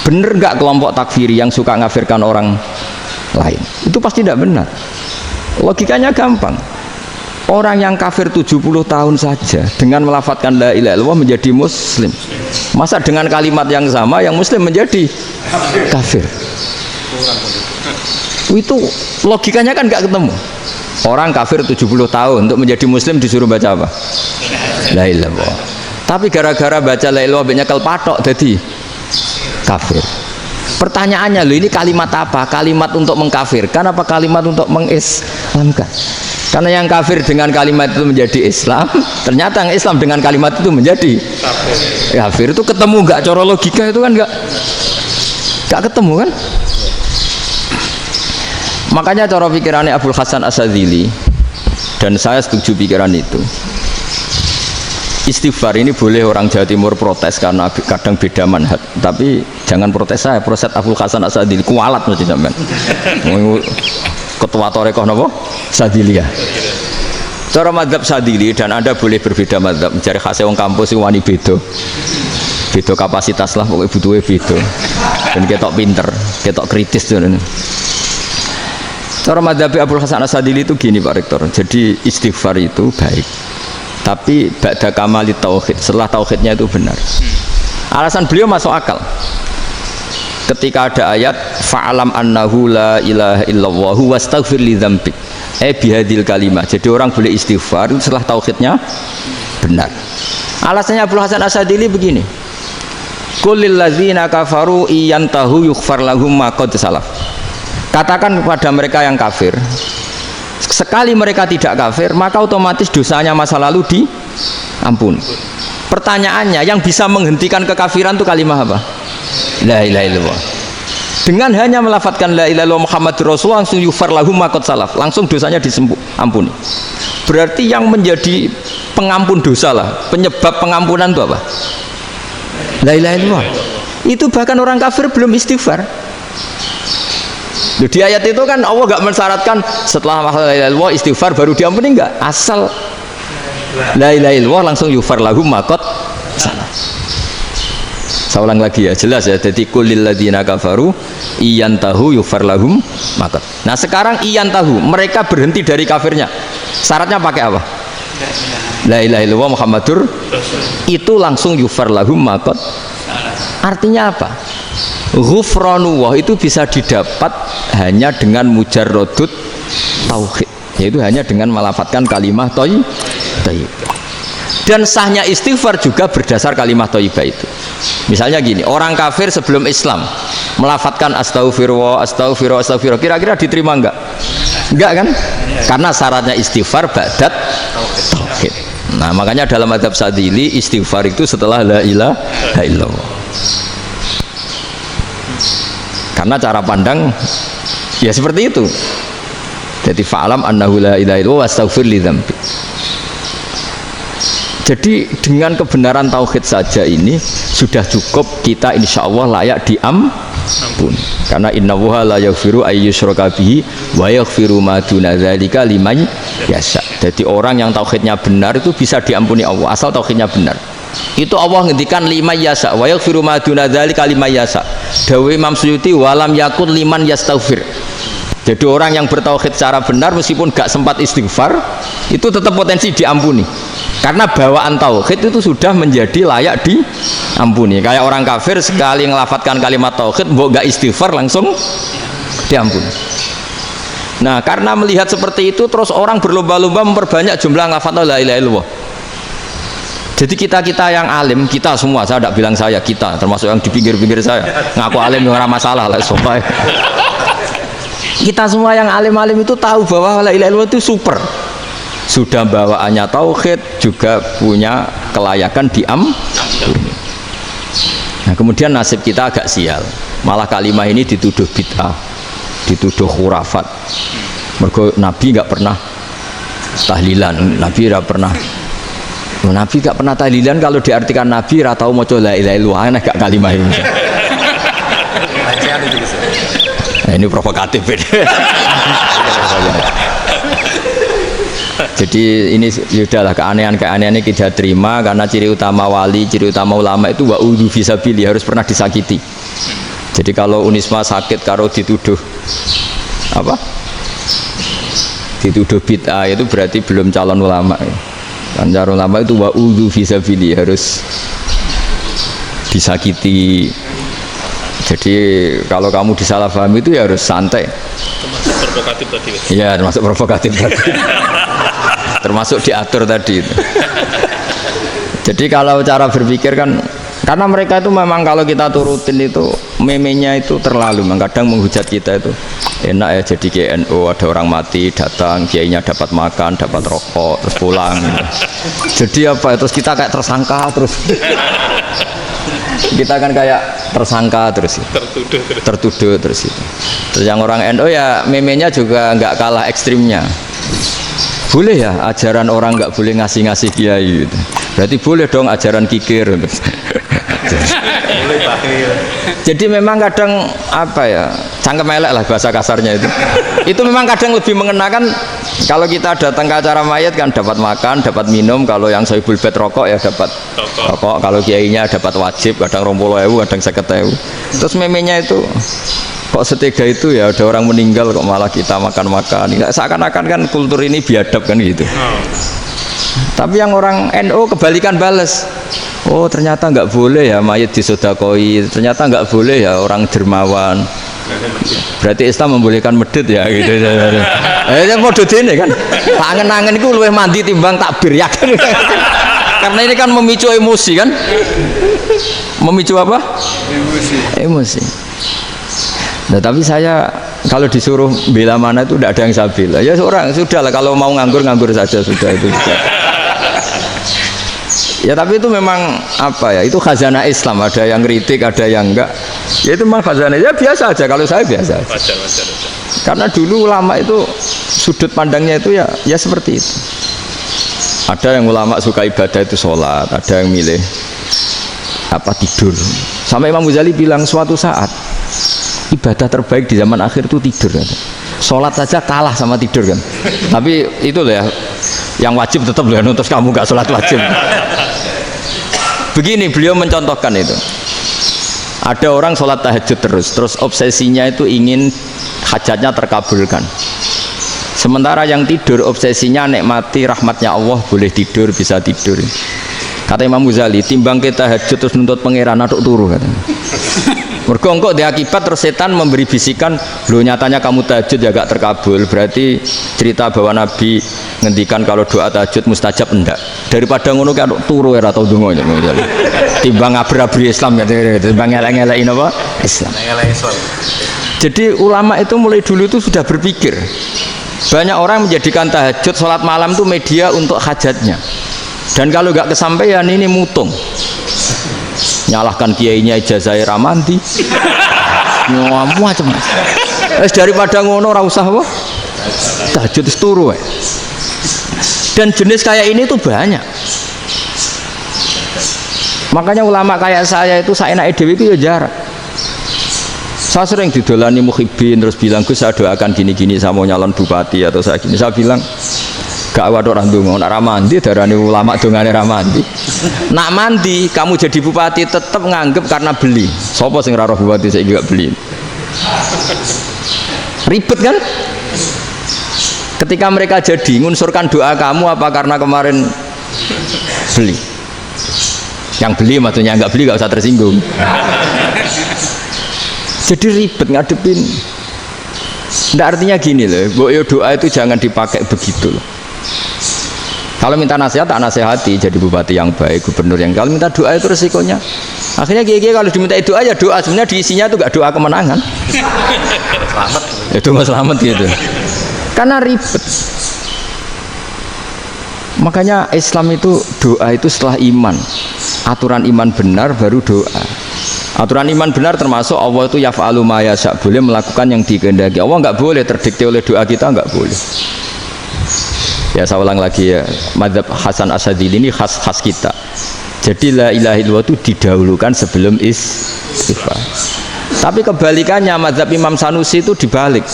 benar enggak kelompok takfiri yang suka ngafirkan orang lain? Itu pasti tidak benar. Logikanya gampang. Orang yang kafir 70 tahun saja dengan melafadzkan la ilaha illallah menjadi muslim. Masa dengan kalimat yang sama yang muslim menjadi kafir? Itu logikanya kan nggak ketemu. Orang kafir 70 tahun untuk menjadi muslim disuruh baca apa? La ilaha illallah. Tapi gara-gara baca la ilaha illallah banyak patok jadi kafir. Pertanyaannya, loh ini kalimat apa? Kalimat untuk mengkafirkan apa kalimat untuk mengislamkan? Karena yang kafir dengan kalimat itu menjadi Islam, ternyata yang Islam dengan kalimat itu menjadi kafir. Itu ketemu nggak? Cara logika itu kan nggak ketemu kan? Makanya cara pikirannya Abul Hasan Asyadzili, dan saya setuju pikiran itu. Istighfar ini boleh orang Jawa Timur protes karena kadang beda manhaj, tapi jangan protes saya, protes Abul Hasan Asyadzili kualat mesti sampean. Ketua Torekoh napa? Sadiliyah. Cara madzhab Sadili, dan Anda boleh berbeda madzhab, mencari khasnya wong kampus sing wani beda. Beda kapasitas lah, pokoknya butuhnya beda. Dan ketok pinter, ketok kritis tuh. Cara madzhab Abul Hasan Asyadzili itu gini Pak Rektor. Jadi istighfar itu baik, tapi ba'da kamali tauhid, setelah tauhidnya itu benar. Alasan beliau masuk akal. Ketika ada ayat fa'alam annahu la ilaha illallah wastaghfir li dzambik bihadil kalimah. Jadi orang boleh istighfar itu setelah tauhidnya benar. Alasannya Abdul Hasan Asyadzili begini. Qul lil ladzina kafaru iyantahu yughfar lahum ma qad salaf. Katakan kepada mereka yang kafir, sekali mereka tidak kafir, maka otomatis dosanya masa lalu diampuni. Pertanyaannya, yang bisa menghentikan kekafiran itu kalimat apa? La ilaha illallah. Dengan hanya melafadzkan la ilaha illallah Muhammadur Rasulullah, langsung yufar lahum ma qad salaf, langsung dosanya ampuni. Berarti yang menjadi pengampun dosa lah, penyebab pengampunan itu apa? La ilaha illallah. Itu bahkan orang kafir belum istighfar. Loh, di ayat itu kan Allah gak mensyaratkan setelah la ilaha illallah istighfar baru diampuni, enggak. Asal la ilaha illallah langsung yufar lahum ma qad salaf. Saya ulang lagi ya, jelas ya. Jadi kulil ladzina kafaru iyantahu yufar lahum maqad. Nah sekarang iyantahu, mereka berhenti dari kafirnya. Syaratnya pakai apa? La ilaha illallah Muhammadur, itu langsung yufar lahum maqad. Artinya apa? Ghufranullah itu bisa didapat hanya dengan mujarrodut tauhid, yaitu hanya dengan melafadzkan kalimah thayyibah. Dan sahnya istighfar juga berdasar kalimah thayyibah itu. Misalnya gini, orang kafir sebelum Islam melafadzkan astaghfirullah, astaghfirullah, astaghfirullah, kira-kira diterima enggak? Enggak kan? Karena syaratnya istighfar ba'dat tauhid. Nah makanya dalam adab Sadili istighfar itu setelah la ilaha illallah. Karena cara pandang ya seperti itu. Jadi fa'alam annahu la ilaha illallah wastaghfir li dzambi. Jadi dengan kebenaran tauhid saja ini sudah cukup kita insya Allah layak diampun. Karena innallaha la yaghfiru ayyushraka bihi wa yaghfiru ma duna dzalika liman yasha. Jadi orang yang tauhidnya benar itu bisa diampuni Allah asal tauhidnya benar. Itu Allah ngendikan liman yasha wa yaghfiru ma duna dzalika liman yasha. Dawe Imam Suyuti walam yakun liman yastaghfir. Jadi orang yang bertauhid secara benar meskipun gak sempat istighfar itu tetap potensi diampuni. Karena bawaan tauhid itu sudah menjadi layak diampuni. Kayak orang kafir sekali ngelafadzkan kalimat tauhid mbok gak istighfar langsung diampuni. Nah, karena melihat seperti itu terus orang berlomba-lomba memperbanyak jumlah ngelafadzkan la ilaha illallah. Jadi kita yang alim, kita semua, saya tidak bilang saya, kita termasuk yang di pinggir-pinggir saya ngaku alim nggak masalah lah sopai. Kita semua yang alim-alim itu tahu bahwa la ilaha illallah itu super. Sudah bawaannya tauhid, juga punya kelayakan diampuni. Nah, kemudian nasib kita agak sial. Malah kalimah ini dituduh bid'ah, dituduh khurafat. Mergo Nabi nggak pernah tahlilan, Nabi nggak pernah. Nabi gak pernah tahlilan, kalau diartikan Nabi ratau maca la ilaha illallah, aneh gak kalimah ini. Nah, ini provokatif ini. Jadi ini sudahlah keanehan-keanehan ini kita terima karena ciri utama wali, ciri utama ulama itu wa'udhu fisabilillah, harus pernah disakiti. Jadi kalau Unisma sakit karo dituduh apa? Dituduh bid'ah itu berarti belum calon ulama. Kan cara ulama itu wa'udhu fisabilillah, harus disakiti. Jadi kalau kamu disalahpahami itu ya harus santai. Termasuk provokatif tadi. Iya, termasuk provokatif tadi. Termasuk diatur tadi itu. Jadi kalau cara berpikir kan, karena mereka itu memang kalau kita turutin itu memenya itu terlalu, kadang menghujat kita itu enak ya jadi GNO, ada orang mati datang, kiainya dapat makan, dapat rokok, terus pulang gitu. Jadi apa, terus kita kayak tersangka terus. Kita kan kayak tersangka terus, tertuduh terus itu. Terus yang orang NU ya memenya juga nggak kalah ekstrimnya. Boleh ya ajaran orang nggak boleh ngasih kiai gitu. Berarti boleh dong ajaran kikir. Jadi memang kadang apa ya, cangkem elek lah bahasa kasarnya itu. Itu memang kadang lebih mengenakan kalau kita datang ke acara mayat kan dapat makan, dapat minum. Kalau yang sohibul bed rokok ya dapat rokok. Kalau kiainya dapat wajib, kadang 20.000, kadang 50.000. Terus memenya itu kok setega itu ya, ada orang meninggal kok malah kita makan-makan. Seakan-akan kan kultur ini biadab kan gitu. Tapi yang orang NU kebalikan bales. Oh ternyata nggak boleh ya mayat disodakoi, ternyata nggak boleh ya orang dermawan. Berarti Islam membolehkan medit ya gitu. Mau ini kan, tangan-tangan itu luwih mandi timbang takbir ya kan. Karena ini kan memicu emosi kan. Memicu apa? Emosi. Nah tapi saya kalau disuruh bela mana itu tidak ada yang saya bela. Ya seorang sudahlah, kalau mau nganggur saja sudah itu. Ya tapi itu memang apa ya, itu khazanah Islam, ada yang kritik, ada yang enggak. Ya itu memang khazanah, ya biasa aja kalau saya biasa aja. Wajar. Karena dulu ulama itu sudut pandangnya itu ya seperti itu. Ada yang ulama suka ibadah itu sholat, ada yang milih apa tidur. Sampai Imam Ghazali bilang suatu saat ibadah terbaik di zaman akhir itu tidur. Sholat saja kalah sama tidur kan. Tapi itu ya, yang wajib tetap loh, terus kamu gak sholat wajib. Begini beliau mencontohkan itu. Ada orang sholat tahajud terus obsesinya itu ingin hajatnya terkabulkan. Sementara yang tidur obsesinya nikmati rahmatnya Allah, boleh tidur, bisa tidur. Kata Imam Ghazali, timbang kita tahajud terus nuntut pangeran aduk turu katanya. Mergo engko di akibat terus setan memberi bisikan, "Lho nyatanya kamu tahajud ya gak terkabul." Berarti cerita bahwa Nabi ngendikan kalau doa tahajud mustajab enggak. Daripada ngono ki aduk turu ora tau ndonga. Timbang abri-abri Islam gitu, timbang ngelek-ngelekin apa? Islam. Jadi ulama itu mulai dulu itu sudah berpikir. Banyak orang menjadikan tahajud, sholat malam itu media untuk hajatnya. Dan kalau nggak kesampaian ini mutung. Nyalahkan kiainya ijazah ramanti. Macam. Daripada ngono ora usah apa? Tahajud turu. Dan jenis kayak ini tuh banyak. Makanya ulama kayak saya itu saenake dhewe itu ya jarak. Saya sering didolani muhibbin terus bilang, "Gus, saya doakan gini-gini, saya mau nyalon bupati atau saya gini." Saya bilang, "Gak waduh orang dongo, nak ramandi darani ulama dongane ramandi." Nak mandi kamu jadi bupati tetap nganggep karena beli. Sopo sing ora roh bupati saya juga beli. Ribet kan? Ketika mereka jadi ngunsurkan doa kamu apa karena kemarin beli? Yang beli maksudnya nggak beli nggak usah tersinggung. Jadi ribet ngadepin. Nggak artinya gini loh, boyo doa itu jangan dipakai begitu loh. Kalau minta nasihat, tak nasihati jadi bupati yang baik, gubernur yang. Kalau minta doa itu resikonya. Akhirnya gigi kalau diminta doa ya doa, sebenarnya diisinya itu nggak doa kemenangan. Selamat. Itu nggak selamat gitu. Karena ribet. Makanya Islam itu doa itu setelah iman. Aturan iman benar baru doa. Aturan iman benar termasuk Allah itu yaf'alu ma yasha, boleh melakukan yang dikehendaki. Allah nggak boleh terdikte oleh doa kita, nggak boleh. Ya saya ulang lagi ya, mazhab Hasan Asyadzili ini khas kita. Jadi la ilaha illallah itu didahulukan sebelum istighfar. Tapi kebalikannya mazhab Imam Sanusi itu dibalik.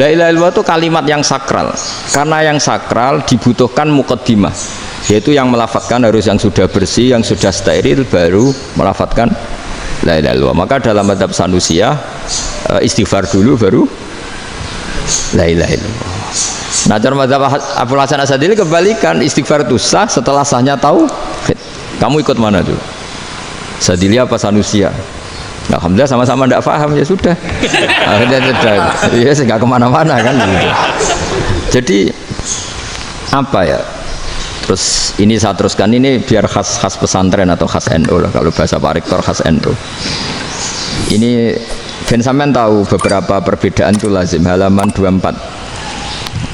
La ilaha illallah itu kalimat yang sakral. Karena yang sakral dibutuhkan muqaddimah, yaitu yang melafadzkan harus yang sudah bersih, yang sudah steril baru melafadzkan la ilaha illallah. Maka dalam mazhab Sanusiyah istighfar dulu baru la ilaha illallah. Nah, cara mazhab Abu Hasan Asyadzili kebalikan, istighfar itu sah setelah sahnya tauhid. Kamu ikut mana tuh? Asyadzili apa Sanusiyah? Alhamdulillah sama-sama tidak paham, ya sudah. Akhirnya sudah. Ya nggak kemana-mana kan. Jadi apa ya? Terus ini saya teruskan, ini biar khas pesantren atau khas NU lah, kalau bahasa Pak Rektor khas NU. Ini ben sampean tahu beberapa perbedaan itu lazim. Halaman 24.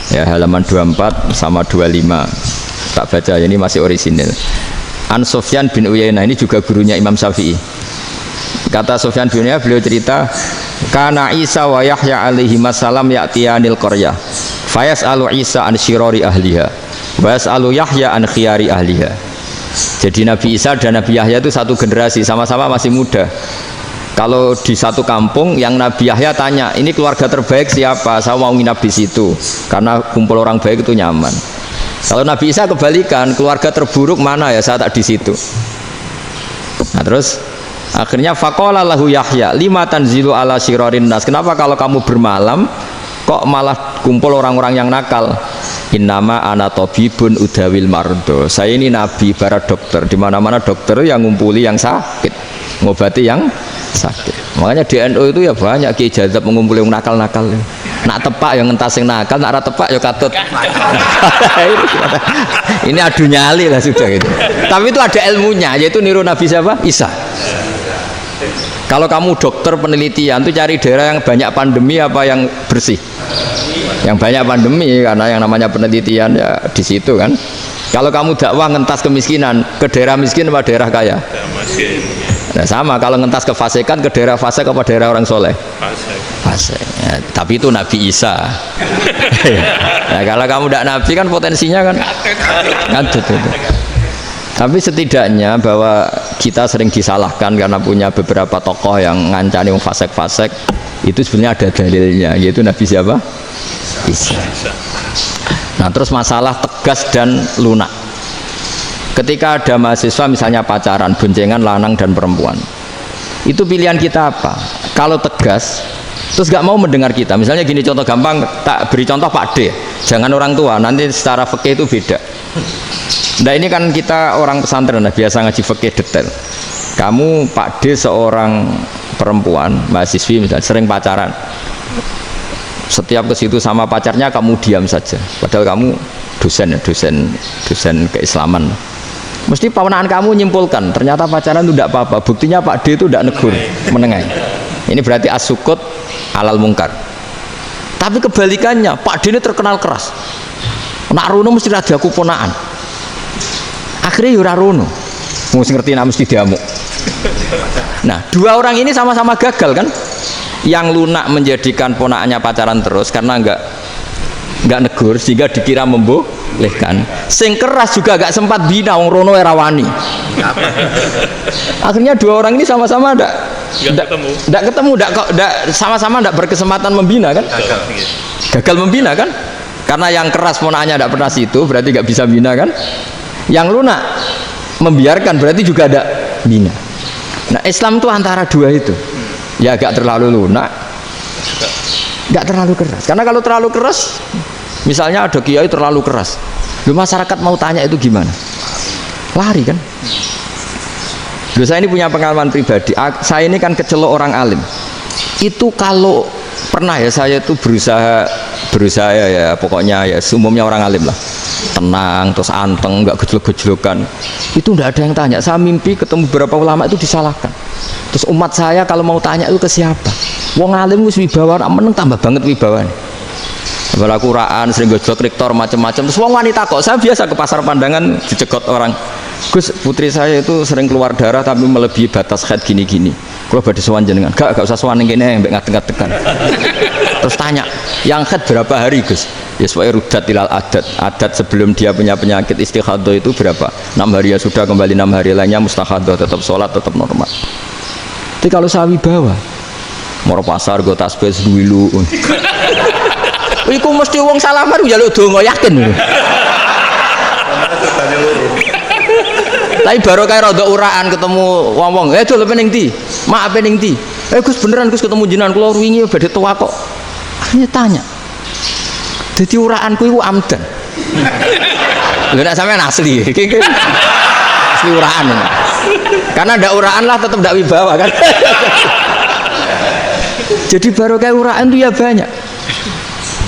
Ya, halaman 24 sama 25. Tak baca, ini masih orisinil. An Sufyan bin Uyainah, ini juga gurunya Imam Syafi'i. Kata Sufyan bin Uyainah, beliau cerita, kana Isa wa Yahya alaihi salam ya'tiyanil qaryah fayas'alu Isa an syirari ahliha wa yas'alu Yahya an khiyari ahliha. Jadi Nabi Isa dan Nabi Yahya itu satu generasi, sama-sama masih muda. Kalau di satu kampung yang Nabi Yahya tanya, ini keluarga terbaik siapa? Saya mau nginap di situ karena kumpul orang baik itu nyaman. Kalau Nabi Isa kebalikan, keluarga terburuk mana ya? Saya tak di situ. Nah, terus akhirnya faqala lahu Yahya, lima tanzilu ala syirarin nas. Kenapa kalau kamu bermalam kok malah kumpul orang-orang yang nakal? Innama ana tabibun udawil mardo. Saya ini nabi, para dokter. Di mana-mana dokter yang ngumpuli yang sakit, ngobati yang sakit. Makanya di NU itu ya banyak kiai jazab mengumpuli yang nakal-nakal. Nak tepak yang ngentas yang nakal, nak tepak ya katut. Ini adu nyali lah sudah gitu. Tapi itu ada ilmunya, yaitu niru Nabi siapa? Isa. Kalau kamu dokter penelitian tuh cari daerah yang banyak pandemi apa yang bersih? Yang banyak pandemi, karena yang namanya penelitian ya di situ kan. Kalau kamu dakwah ngentas kemiskinan, ke daerah miskin apa daerah kaya? Nah, sama kalau ngentas kefasikan, ke daerah fasik apa daerah orang soleh? Fasik. Ya, tapi itu Nabi Isa. Nah, kalau kamu tidak Nabi kan potensinya kan ngadut itu. Tapi setidaknya bahwa kita sering disalahkan karena punya beberapa tokoh yang ngancani fasik-fasik, itu sebenarnya ada dalilnya, yaitu Nabi siapa? Isa. Nah, terus masalah tegas dan lunak. Ketika ada mahasiswa misalnya pacaran, boncengan lanang dan perempuan, Itu pilihan kita apa? Kalau tegas, terus gak mau mendengar kita. Misalnya gini, contoh gampang, tak beri contoh Pak D. Jangan orang tua, nanti secara fikih itu beda. Nah ini kan kita orang pesantren, biasa ngaji fikih detail. Kamu Pak D seorang perempuan, mahasiswi misalnya, sering pacaran. Setiap ke situ sama pacarnya kamu diam saja. Padahal kamu dosen keislaman. Mesti pawanaan kamu nyimpulkan ternyata pacaran itu tidak apa-apa. Buktinya Pak D itu tidak negur, menengahi. Ini berarti as-sukut alal mungkar. Tapi kebalikannya, Pak D ini terkenal keras. Nak rono mesti ada aku ponaan. Akhirnya yura rono. Mesti ngerti nak mesti diamuk. Nah, dua orang ini sama-sama gagal kan? Yang lunak menjadikan ponaannya pacaran terus karena enggak negur sehingga dikira membolehkan. Sing keras juga gak sempat bina wong rono era wani. Akhirnya dua orang ini sama-sama enggak ketemu, sama-sama enggak berkesempatan membina kan? Gagal membina kan? Karena yang keras ponaannya enggak pernah situ, berarti enggak bisa bina kan? Yang lunak membiarkan berarti juga ada bina. Nah, Islam itu antara dua itu. Ya agak terlalu lunak, enggak terlalu keras. Karena kalau terlalu keras, misalnya ada kiai terlalu keras, lu masyarakat mau tanya itu gimana? Lari kan? Loh, saya ini punya pengalaman pribadi. Saya ini kan kecelok orang alim. Itu kalau pernah ya saya itu berusaha ya pokoknya ya umumnya orang alim lah. Tenang, terus anteng, enggak gejlok-gejlokan. Itu enggak ada yang tanya. Saya mimpi ketemu beberapa ulama itu disalahkan. Terus umat saya kalau mau tanya itu ke siapa? Wong alim wis wibawa, meneng tambah banget wibawanya. Bala Quran sering gojlok rektor macam-macam. Terus wong wanita kok, saya biasa ke pasar pandangan dicegot orang. Gus, putri saya itu sering keluar darah tapi melebihi batas haid gini-gini. Kalau badhe sowan jenengan, gak usah sowan ning kene mbek ngadeg-ngadegan. Terus tanya, yang haid berapa hari, Gus? Ya supaya rudat ilal adat sebelum dia punya penyakit istihadah itu berapa? 6 hari ya sudah, kembali 6 hari lainnya mustahadah, tetap sholat, tetap normal. Tapi kalau sawi bawa moro pasar go tasbih duwilu. Iku mesti wong salaman njaluk donga yakin. Tapi baru kayak rada uraan ketemu wong-wong, dol pening ndi? Mak pening ndi? Gus beneran Gus ketemu jenengan kula wingi badhe tuwa kok. Akhirnya tanya. Jadi uraanku itu amdan. Lho nek sampean asli. Asli uraan. Karena ndak uraan lah tetap ndak wibawa kan. Jadi baru kayak uraan itu ya banyak.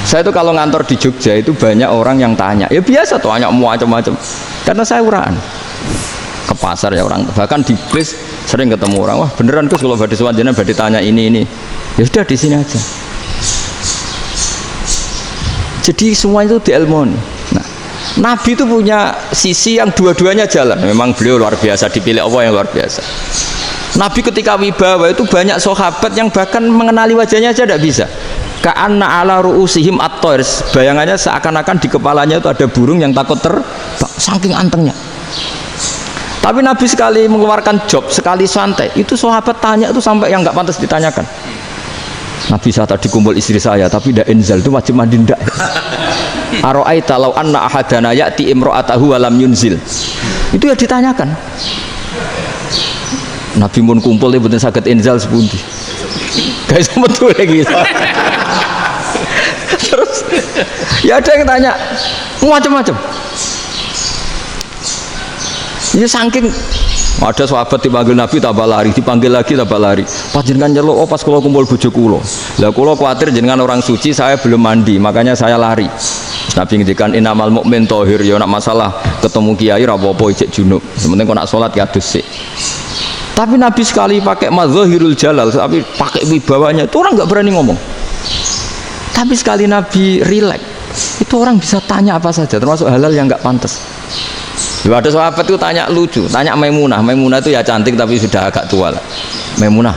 Saya itu kalau ngantor di Jogja itu banyak orang yang tanya. Ya biasa tuh tanya macam-macam. Karena saya uraan. Ke pasar ya orang, bahkan di bis sering ketemu orang. Wah beneran Gus kalau badhe sowan jenengan badhe tanya ini. Ya sudah di sini aja. Jadi semua itu diilmoni. Nah, Nabi itu punya sisi yang dua-duanya jalan. Memang beliau luar biasa, dipilih Allah yang luar biasa. Nabi ketika wibawa itu banyak sahabat yang bahkan mengenali wajahnya aja tidak bisa. Ka'anna ala ru'usihim at-thair. Bayangannya seakan-akan di kepalanya itu ada burung yang takut terbang, saking antengnya. Tapi Nabi sekali mengeluarkan job, sekali santai, itu sahabat tanya itu sampai yang nggak pantas ditanyakan. Nabi saya tadi kumpul istri saya tapi tidak enzal, itu wajib mandi ndak. Aro'aita law anna ahadana ya'ti imra'atahu wa lam yunzil. Itu ya ditanyakan. Nabi mun kumpul itu betul saged enzal sepundi. Guys betul lagi. Terus ya ada yang tanya macam-macam. Ya saking ada sahabat dipanggil Nabi tambah lari, dipanggil lagi tambah lari. Pas jenengan nyeluk, oh pas kula kumpul bojo kula. Lah kula kuwatir jenengan orang suci, saya belum mandi, makanya saya lari. Nabi ngendikan innamal mu'min thahir, ya nak masalah ketemu kiai ra apa-apa ijek junub. Sementing kok nak salat ya adus sik. Tapi Nabi sekali pakai madzahirul jalal, tapi pakai wibawanya, itu orang enggak berani ngomong. Tapi sekali Nabi rileks, itu orang bisa tanya apa saja, termasuk halal yang enggak pantas. Ada sahabat itu tanya lucu, tanya Maimunah itu ya cantik tapi sudah agak tua lah. Maimunah,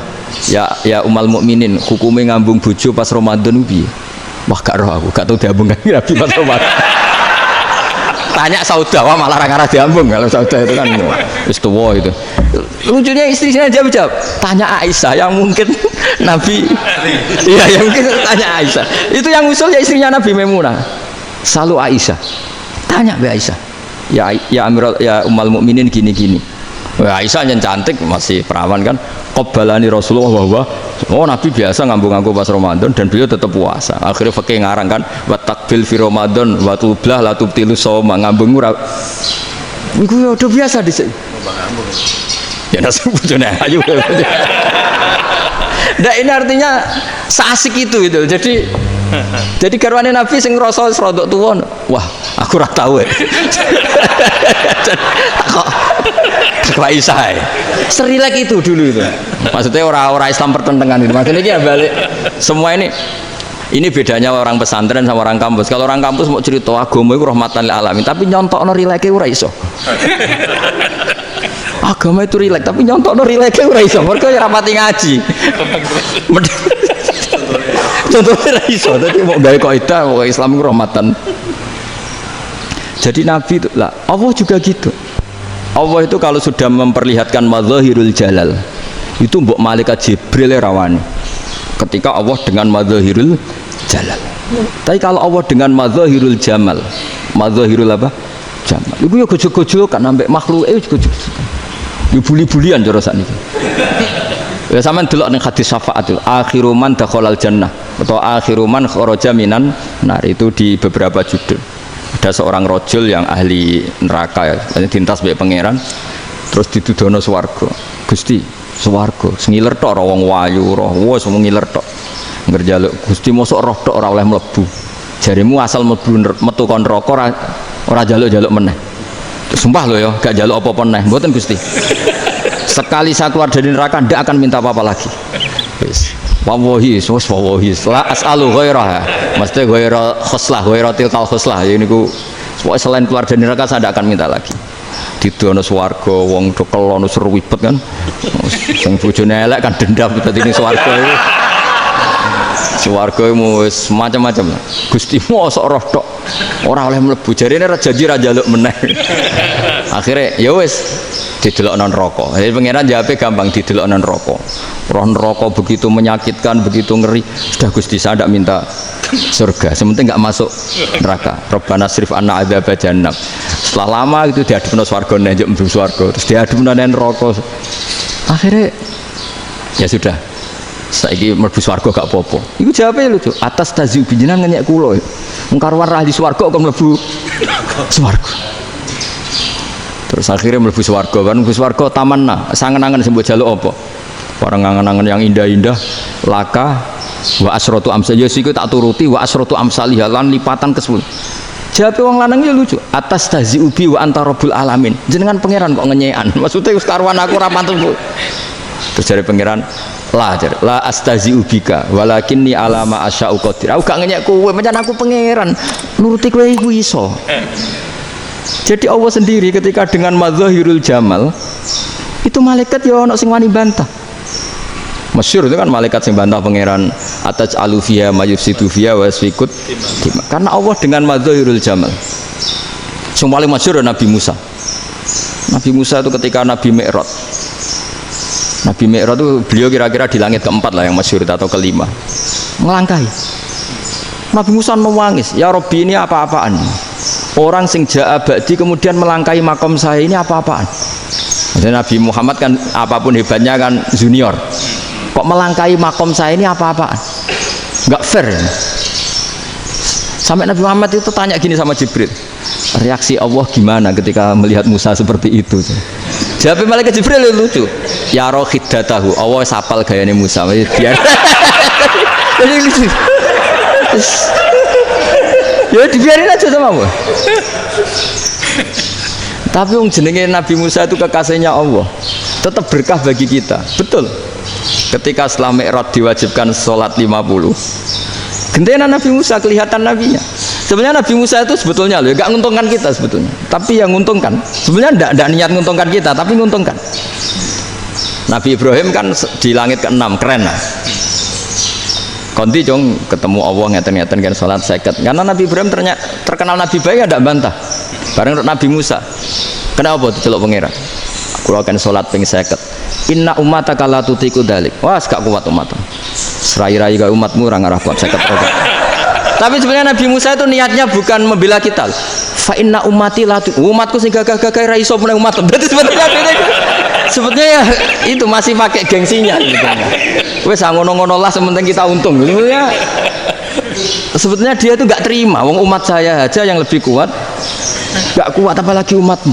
ya umal mukminin, hukumnya ngambung bojo pas Ramadan ubi. Wah gak roh aku, gak tahu diambung kan Nabi pas Ramadan. Tanya Saudah, wah malah orang arah diambung kalau Saudah itu kan istiwa itu. Lucunya istrinya jawab, tanya Aisyah yang mungkin Nabi, iya yang mungkin tanya Aisyah. Itu yang usul ya istrinya Nabi Maimunah. Selalu Aisyah, tanya be Aisyah. Ya Amirul ya umal mukminin gini-gini. Wah, Aisyah yang cantik masih perawan kan. Qabbalani Rasulullah bahwa oh Nabi biasa ngambung-ngambung pas Ramadan dan beliau tetap puasa. Akhirnya fakih ngarang kan wa takbil fi Ramadan wa tublah la tubtilu shauma ngambung ora. Iku ya udah biasa di sini. Ya nasi bojone ayu. Nah ini artinya seasik itu gitu. Jadi garwane Nabi sing ngrasa rodok tuwa. Wah, aku ora tahu ya. Kok Aisyah. Serilek itu dulu itu. Maksudnya orang Islam pertentangan itu. Maksudnya dia balik semua ini bedanya orang pesantren sama orang kampus. Kalau orang kampus mau cerita agama itu rahmatan lil alamin, tapi nyontokno rileke ora iso. Agama itu rilek, tapi nyontokno rileke ora iso. Mergo ora rapati ngaji. Contohnya ora iso, dadi mau gawe kaidah mau Islam itu rahmatan. Jadi Nabi itu lah, Allah juga gitu. Allah itu kalau sudah memperlihatkan madzahirul jalal, itu mbok malaikat Jibril rawani. Ketika Allah dengan madzahirul jalal. Tapi kalau Allah dengan madzahirul jamal, madzahirul apa? Jamal. Iku yo gojok-gojok kan ambek makhluke gojok. Yo buli-bulian cara sakniki. Ya sampean delok ning hadis syafaat itu, akhiru man dakhalal jannah atau akhiru man kharaja minan nar itu di beberapa judul. Ada seorang rojul yang ahli neraka ya, dintas mbek pangeran terus ditudono swarga. Gusti, swarga sengiler tok ora wong wayu roh wis ngiler tok. Ngerjaluk Gusti mosok roh tok ora oleh mlebu. Jarimu asal mlebu metu kon neraka ora jaluk-jaluk meneh. Sumpah lho ya, gak jaluk apa-apa meneh. Mboten Gusti. Sekali saya keluar dari neraka ndak akan minta apa-apa lagi. Wis. Wallahi, wallahi, la as'alu ghairah. Mesti ghairah khoslah, ghairah tilkal khoslah. Ya niku selain keluar dari neraka saya tidak akan minta lagi. Didono swarga wong dokelon seruwibet kan. Sing bojone elek kan dendam dadi ning swarga iku. Swarga iku wis macam-macam. Gusti mosok roh tok ora oleh mlebu. Jarine ra janji ra njaluk meneh. Akhire ya wis didelokno neraka. Jadi pangeran jawabe gampang didelokno neraka. Roh neraka begitu menyakitkan, begitu ngeri. Sudah Gusti saya tidak minta surga, sementing nggak masuk neraka. Rabbana srif anna adzab jahannam. Setelah lama itu diadepno swarga njuk mlebu swarga, terus diadepno neraka. Akhirnya ya sudah. Saiki mlebu swarga gak apa-apa. Iku jawabe lucu. Atas taziu jenengan ngenyek kula. Wong karuan ra di swarga kok mlebu swarga. Terus akhirnya mlebu swarga kan mlebu swarga tamanna, sangen-angen sing mbok jaluk apa? Para ngangen-angen yang indah-indah laka wa asratu amsal ya siku tak turuti wa asratu amsalih lan lipatan ke-10. Jawabe wong lanang ya lucu. Atas taziu bi wa anta rabbul alamin. Jenengan pangeran kok ngenyekan. Maksudnya wis karuan aku ora pantes. Terus jare pangeran la astazi'u bika walakinni alama asya'u qadir. Aku gak ngenyek kowe, pancen aku pangeran. Nuruti kowe iku iso. Jadi Allah sendiri ketika dengan madzahirul jamal itu malaikat ya ono sing wani bantah. Masyhur itu kan malaikat sing bantah pangeran ataj alufiya mayufsidu fiya wasfikut. Karena Allah dengan madzahirul jamal. Sing paling masyhur Nabi Musa. Nabi Musa itu ketika Nabi Mi'raj. Nabi Mi'raj itu beliau kira-kira di langit keempat lah yang masyhur atau kelima. Ngelangkai. Nabi Musa nangis, "Ya Rabbi ini apa-apaan? Orang sing ja'a ba'di kemudian melangkai makom saya ini apa-apaan?" Maksudnya Nabi Muhammad kan apapun hebatnya kan junior. Kok melangkai makom saya ini apa-apaan? Enggak fair. Sampai Nabi Muhammad itu tanya gini sama Jibril. Reaksi Allah gimana ketika melihat Musa seperti itu? Jawab malaikat Jibril lucu. Ya roh khiddatahu. Allah sapal gayane Musa. Biar. Jadi lucu. Ya dibiarin aja sama Allah. Tapi wong jenenge Nabi Musa itu kekasihnya Allah. Tetap berkah bagi kita. Betul. Ketika setelah Mi'raj diwajibkan sholat 50. Gentena Nabi Musa kelihatan nabinya. Sebenarnya Nabi Musa itu sebetulnya loh, gak nguntungkan kita sebetulnya. Tapi yang nguntungkan, sebenarnya tidak niat nguntungkan kita, tapi nguntungkan. Nabi Ibrahim kan di langit ke-6, keren lah. Konti jong ketemu Allah ngeten-ngeten kan sholat seket. Karena Nabi Ibrahim terkenal Nabi baik, tidak bantah. Bareng Nabi Musa, kenapa diceluk pangeran? Aku akan sholat ping seket. Inna umataka la tutiku dalik. Wah, gak kuat umatmu. Serai-rai gak umatmu orang arah kuat seket. Tapi sebenarnya Nabi Musa itu niatnya bukan membela kita. fa inna ummati la umatku sing gagah-gagah ra iso meneng umat. Berarti sebetulnya ya, itu masih pakai gengsinya gitu. Wes ngono-ngono lah sementing kita untung. Sebetulnya dia itu nggak terima, wong umat saya aja yang lebih kuat, nggak kuat apalagi umatmu.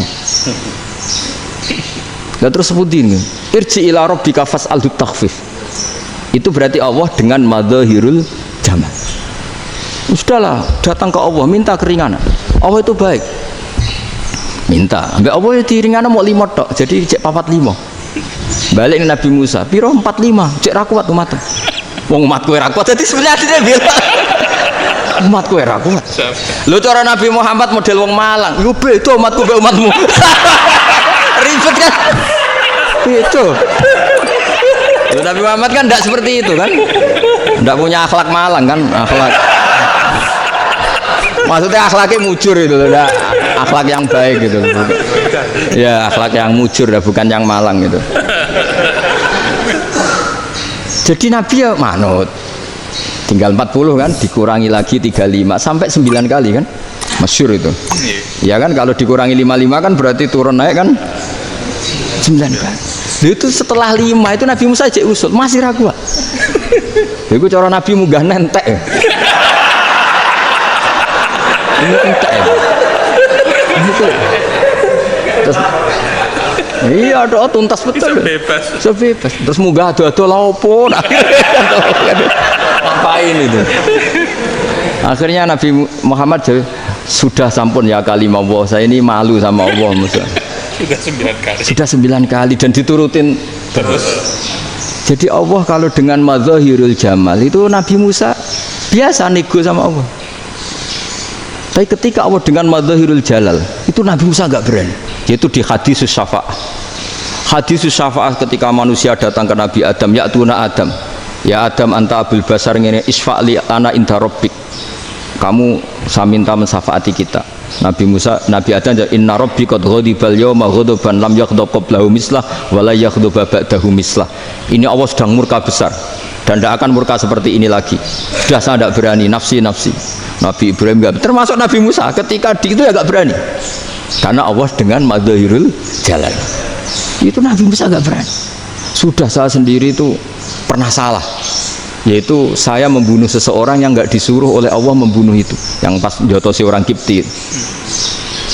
Dan terus sebutin, irji ila rabbika fas'alhu takhfif. Itu berarti Allah dengan madzahirul jamal. Sudahlah, datang ke Allah minta keringanan. Allah itu baik. Minta, ambek Allah ya diringana mau 5 tok, jadi cek 45. Balik Nabi Musa, piro 45, cek ra kuat umat. Wong umatku ora kuat, jadi sebenarnya dia bilang umatku ora kuat. Lho cara Nabi Muhammad model wong Malang, yo beda umatku mbek umatmu. Ribet kan? Itu. Lho Nabi Muhammad kan enggak seperti itu kan? Enggak punya akhlak Malang kan, akhlak. Maksudnya akhlaknya mujur itu, enggak akhlak yang baik gitu. Ya, akhlak yang mujur bukan yang Malang gitu. Jadi Nabi ya manut. Tinggal 40 kan, dikurangi lagi 35 sampai 9 kali kan. Masyhur itu. Ya kan kalau dikurangi 55 kan berarti turun naik kan 9 kali. Itu setelah 5 itu Nabi Musa cek usul, masih ragu. Itu cara Nabi munggah nentek ya. Ini entek ya. Gitu. Terus iya doa tuntas betul. Sebebas. Terus munggah ado-ado laupun. Ngapain itu? Akhirnya Nabi Muhammad sudah sampun ya kalimah Allah. Saya ini malu sama Allah Musa. Sudah 9 kali dan diturutin terus. Jadi Allah kalau dengan madzahirul jamal itu Nabi Musa biasa nego sama Allah. Tapi ketika Allah dengan madzahirul jalal itu Nabi Musa enggak berani. Yaitu di hadis syafa'ah. Hadis syafa'ah ketika manusia datang ke Nabi Adam, ya tuna Adam. Ya Adam anta abul basar ngene isfa'li ana inda rabbik. Kamu saya minta mensafaati kita. Nabi Musa, Nabi Adam inna rabbi qad ghadibal yawma ghadaban lam yaghdab qablahu mislah wa la yaghdab ba'dahu mislah. Ini Allah sedang murka besar dan tidak akan murka seperti ini lagi. Sudah saya tidak berani, nafsi. Nabi Ibrahim enggak, termasuk Nabi Musa ketika di itu ya enggak berani. Karena Allah dengan madzahirul jalal. Itu Nabi Musa enggak berani. Sudah saya sendiri itu pernah salah. Yaitu saya membunuh seseorang yang enggak disuruh oleh Allah membunuh itu. Yang pas jotosi orang Kipti.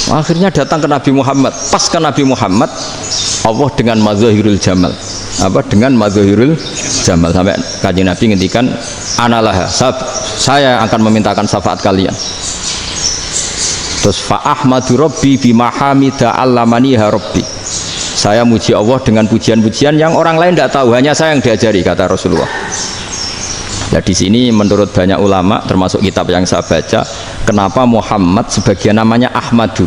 Akhirnya datang ke Nabi Muhammad. Pas ke Nabi Muhammad, Allah dengan madzahirul jamal. Dengan madzahirul jamal sampai Kanjeng Nabi ngendikan analah saya akan memintakan syafaat kalian. Terus fa ahmadu rabbi bima hamida allamaniha rabbi. Saya muji Allah dengan pujian-pujian yang orang lain tidak tahu, hanya saya yang diajari, kata Rasulullah. Ya di sini menurut banyak ulama termasuk kitab yang saya baca, kenapa Muhammad sebagian namanya Ahmadu?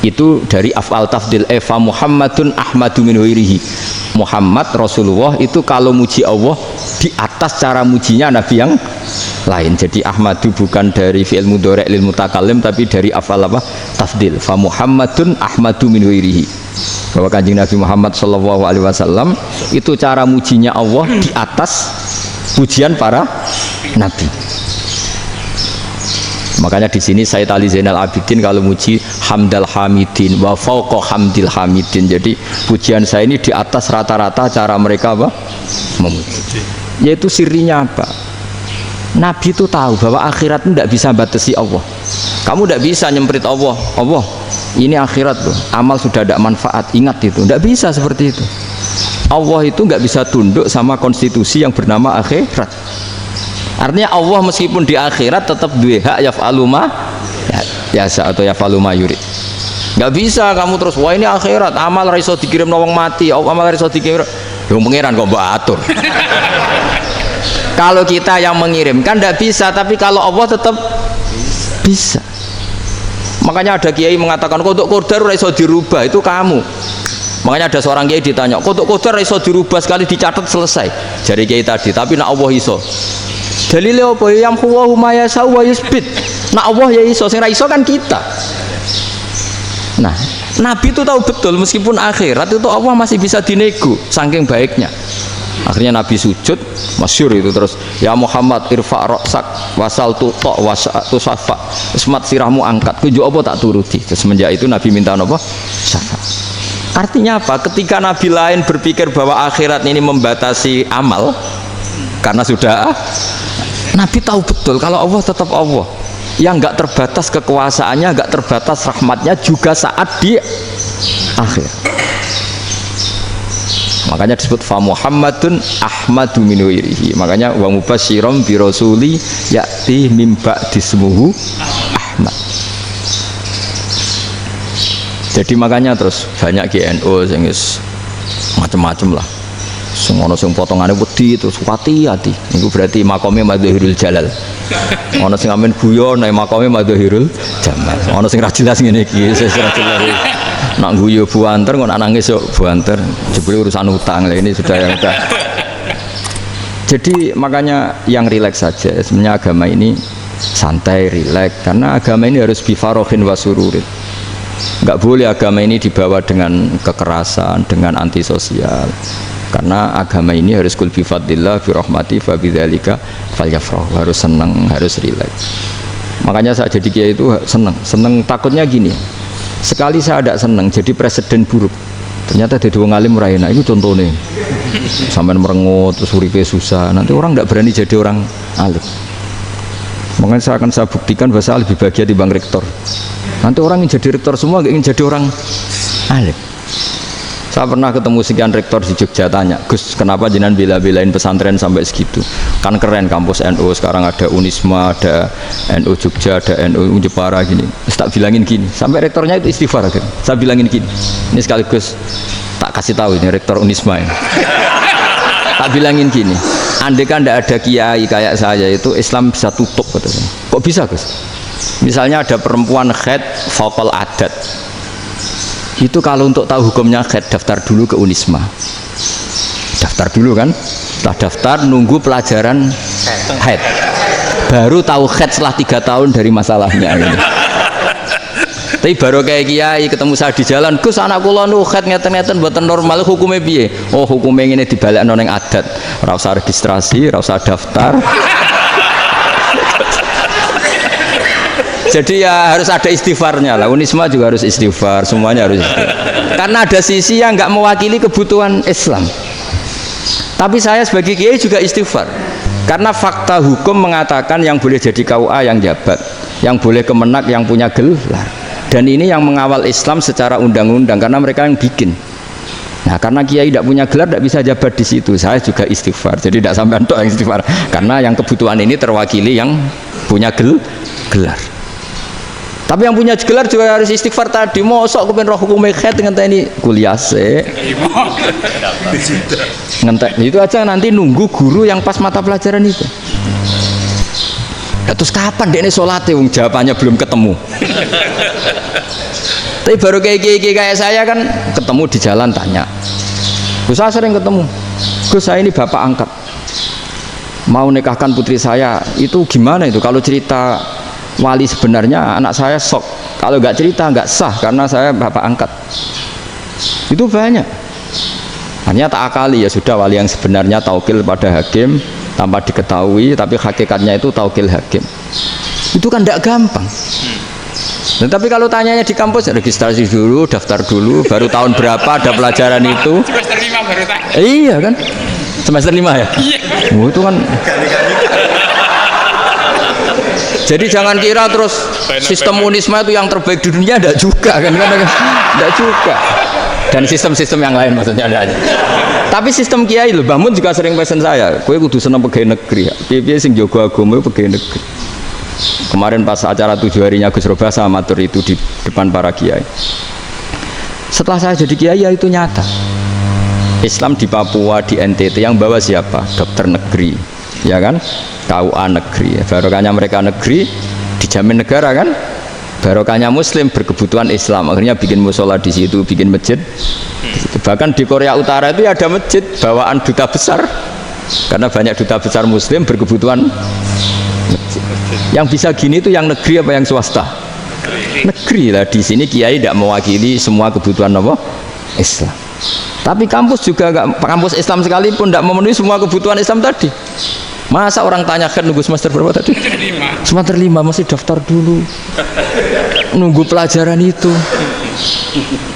Itu dari af'al tafdil fa Muhammadun ahmadu min ghairihi. Muhammad Rasulullah itu kalau muji Allah di atas cara mujinya nabi yang lain. Jadi Ahmadu bukan dari fi'il mudhari' lil mutakallim tapi dari af'al apa? Tafdil. Fa Muhammadun ahmadu min ghairihi. Bahwa Kanjeng Nabi Muhammad sallallahu alaihi wasallam itu cara mujinya Allah di atas pujian para nabi. Makanya di sini Sayyid Ali Zainal Abidin kalau muji hamdal hamidin wa fauqa hamdil hamidin. Jadi pujian saya ini di atas rata-rata cara mereka apa? Memuji. Yaitu sirinya apa? Nabi itu tahu bahwa akhirat itu tidak bisa batasi Allah. Kamu tidak bisa nyemprit Allah. Allah, ini akhirat loh. Amal sudah tidak manfaat. Ingat itu. Tidak bisa seperti itu. Allah itu nggak bisa tunduk sama konstitusi yang bernama akhirat. Artinya Allah meskipun di akhirat tetap duwe hak yaf'alu ma yasa atau yaf'alu ma yurid. Nggak bisa kamu terus wah ini akhirat amal ra iso dikirim wong mati, amal ra iso dikirim. Yo pangeran kok mbok atur. Kalau kita yang mengirimkan tidak bisa, tapi kalau Allah tetap bisa. Makanya ada kiai mengatakan kodok qadar ora iso dirubah, itu kamu. Makanya ada seorang kiai ditanya, kodok qadar ora iso dirubah sekali dicatat selesai. Jadi kiai tadi, tapi nak Allah iso. Dalile apa yang huwa ma yasha wa yusbit. Nak Allah ya iso, sing ra iso kan kita. Nah, Nabi itu tahu betul meskipun akhirat itu Allah masih bisa dinego saking baiknya. Akhirnya Nabi sujud, masyhur itu terus, ya Muhammad irfa' ra'sak wasal tuqa wasatu safa. Semat sirahmu angkat. Ku yo apa tak turuti. Terus semenjak itu Nabi minta napa? Syafaat. Artinya apa? Ketika Nabi lain berpikir bahwa akhirat ini membatasi amal karena sudah Nabi tahu betul kalau Allah tetap Allah. Yang enggak terbatas kekuasaannya, enggak terbatas rahmatnya juga saat di akhir. Makanya disebut fa Muhammadun Ahmadu min wirihi. Makanya wa mubasyiram bi rasuli ya'ti mim ba'dismuhu Ahmad. Jadi makanya terus banyak GNU sing macam-macam lah. Sing ono sing potongane wedi terus hati-hati. Niku berarti makome Madzahirul Jalal. Ono sing amen guyon nek makome Madzahirul Jamal. Ono sing ra jelas ngene iki, sing ra jelas. Nak guyu buanter kok nangis kok buanter jebule urusan utang lah ini sudah yang udah. Jadi makanya yang rileks saja sebenarnya agama ini santai rileks karena agama ini harus bifarohin wasururin. Enggak boleh agama ini dibawa dengan kekerasan, dengan antisosial. Karena agama ini harus kul bi fadlillah bi rahmati fa bidzalika falyafrahu, harus senang, harus rileks. Makanya saya jadi kiai itu senang takutnya gini. Sekali saya tidak senang jadi presiden buruk. Ternyata jadi wong alim ora enak. Itu contohnya. Sampai merengut terus uripe susah. Nanti orang tidak berani jadi orang alim. Makanya saya buktikan bahwa saya lebih bahagia di bang rektor. Nanti orang yang jadi rektor semua ingin jadi orang alim. Saya pernah ketemu sekian rektor di Jogja tanya, Gus, kenapa jenengan bela-belain pesantren sampai segitu? Kan keren kampus NU, sekarang ada Unisma, ada NU Jogja, ada NU Jepara gini. Terus tak bilangin gini, sampai rektornya itu istighfar akhirnya. Saya bilangin gini, ini sekaligus tak kasih tahu ini rektor Unisma ini. Tak bilangin gini, andai kan tidak ada kiai kayak saya itu Islam bisa tutup katanya. Kok bisa Gus? Misalnya ada perempuan haid faqal adat. Itu kalau untuk tahu hukumnya haid daftar dulu ke Unisma. Daftar dulu kan? Setelah daftar nunggu pelajaran haid. Baru tahu haid setelah 3 tahun dari masalahnya ini. Tapi baru kayak kiai ketemu saya di jalan, Gus anak kula nu haid ngeten-ngeten mboten normal hukumnya piye? Oh hukumnya ngene dibalekno ning adat. Ora usah registrasi, ora usah daftar. Jadi ya harus ada istighfarnya lah. Unisma juga harus istighfar, semuanya harus istighfar. Karena ada sisi yang nggak mewakili kebutuhan Islam. Tapi saya sebagai kiai juga istighfar. Karena fakta hukum mengatakan yang boleh jadi KUA yang jabat, yang boleh kemenak yang punya gelar. Dan ini yang mengawal Islam secara undang-undang karena mereka yang bikin. Nah karena kiai tidak punya gelar tidak bisa jabat di situ. Saya juga istighfar. Jadi tidak sampai untuk yang istighfar. Karena yang kebutuhan ini terwakili yang punya gelar. Tapi yang punya gelar juga harus istighfar tadi. Mosok kepen roh hukum haid dengan ini kuliah se. Ngentek itu aja nanti nunggu guru yang pas mata pelajaran itu. Ya, terus kapan dia sholatnya? Jawabannya belum ketemu. Tapi baru kayak saya kan ketemu di jalan tanya. Gus saya sering ketemu. Gus saya ini bapak angkat. Mau nikahkan putri saya itu gimana itu? Kalau cerita wali sebenarnya anak saya sok, kalau nggak cerita nggak sah karena saya bapak angkat. Itu banyak. Hanya tak akali ya sudah wali yang sebenarnya taukil pada hakim tanpa diketahui, tapi hakikatnya itu taukil hakim. Itu kan tidak gampang. Nah, tapi kalau tanyanya di kampus registrasi dulu, daftar dulu, baru tahun berapa ada pelajaran itu? Semester 5 baru tak. Iya kan? Semester 5 ya? Iya. Oh, itu kan. Jadi jangan kira terus sistem Unisma itu yang terbaik di dunia, tidak juga kan, tidak juga. Dan sistem-sistem yang lain maksudnya ada aja. Tapi sistem kiai loh, Mbah Mun juga sering pesen saya, kowe kudu seneng pegawai negeri. Piye sing jaga agama pegawai negeri. Kemarin pas acara 7 harinya Gus Robasa matur itu di depan para kiai. Setelah saya jadi kiai ya itu nyata. Islam di Papua, di NTT yang bawa siapa? Dokter negeri, ya kan? KUA negeri. Barokahnya mereka negeri dijamin negara kan? Barokahnya Muslim berkebutuhan Islam. Akhirnya bikin musola di situ, bikin masjid. Bahkan di Korea Utara itu ada masjid bawaan duta besar. Karena banyak duta besar Muslim berkebutuhan masjid. Yang bisa gini itu yang negeri apa yang swasta? Negeri lah. Di sini kiai tidak mewakili semua kebutuhan apa? Islam. Tapi kampus juga nggak, kampus Islam sekalipun tidak memenuhi semua kebutuhan Islam tadi. Masa orang tanya kan nunggu semester berapa tadi? Semester 5 masih daftar dulu. Nunggu pelajaran itu.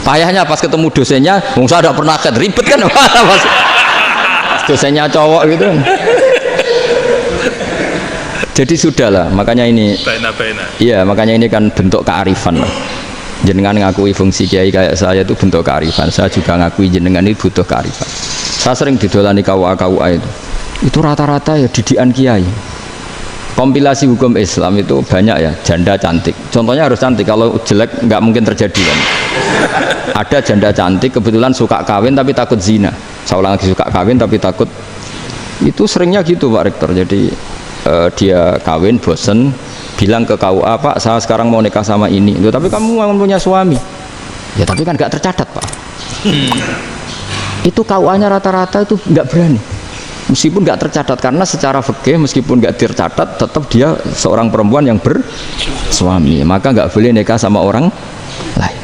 Payahnya pas ketemu dosennya, saya tidak pernah ribet kan? Pas dosennya cowok gitu. Jadi sudahlah, makanya ini. Iya, makanya ini kan bentuk kearifan. Jenengan ngakui fungsi kiai kayak saya itu bentuk kearifan. Saya juga ngakui jenengan itu butuh kearifan. Saya sering didolani KUA itu. Itu rata-rata ya didikan kiai. Kompilasi hukum Islam itu banyak ya, janda cantik. Contohnya harus cantik, kalau jelek nggak mungkin terjadi kan. Ada janda cantik kebetulan suka kawin tapi takut zina. Saya ulang lagi, suka kawin tapi takut. Itu seringnya gitu Pak Rektor. Jadi dia kawin bosen, bilang ke KUA, Pak saya sekarang mau nikah sama ini. Loh, tapi kamu mau punya suami. Ya tapi kan nggak tercatat Pak. Itu KUA-nya rata-rata itu nggak berani. Meskipun nggak tercatat, karena secara fikih meskipun nggak tercatat tetap dia seorang perempuan yang bersuami, maka nggak boleh nikah sama orang lain.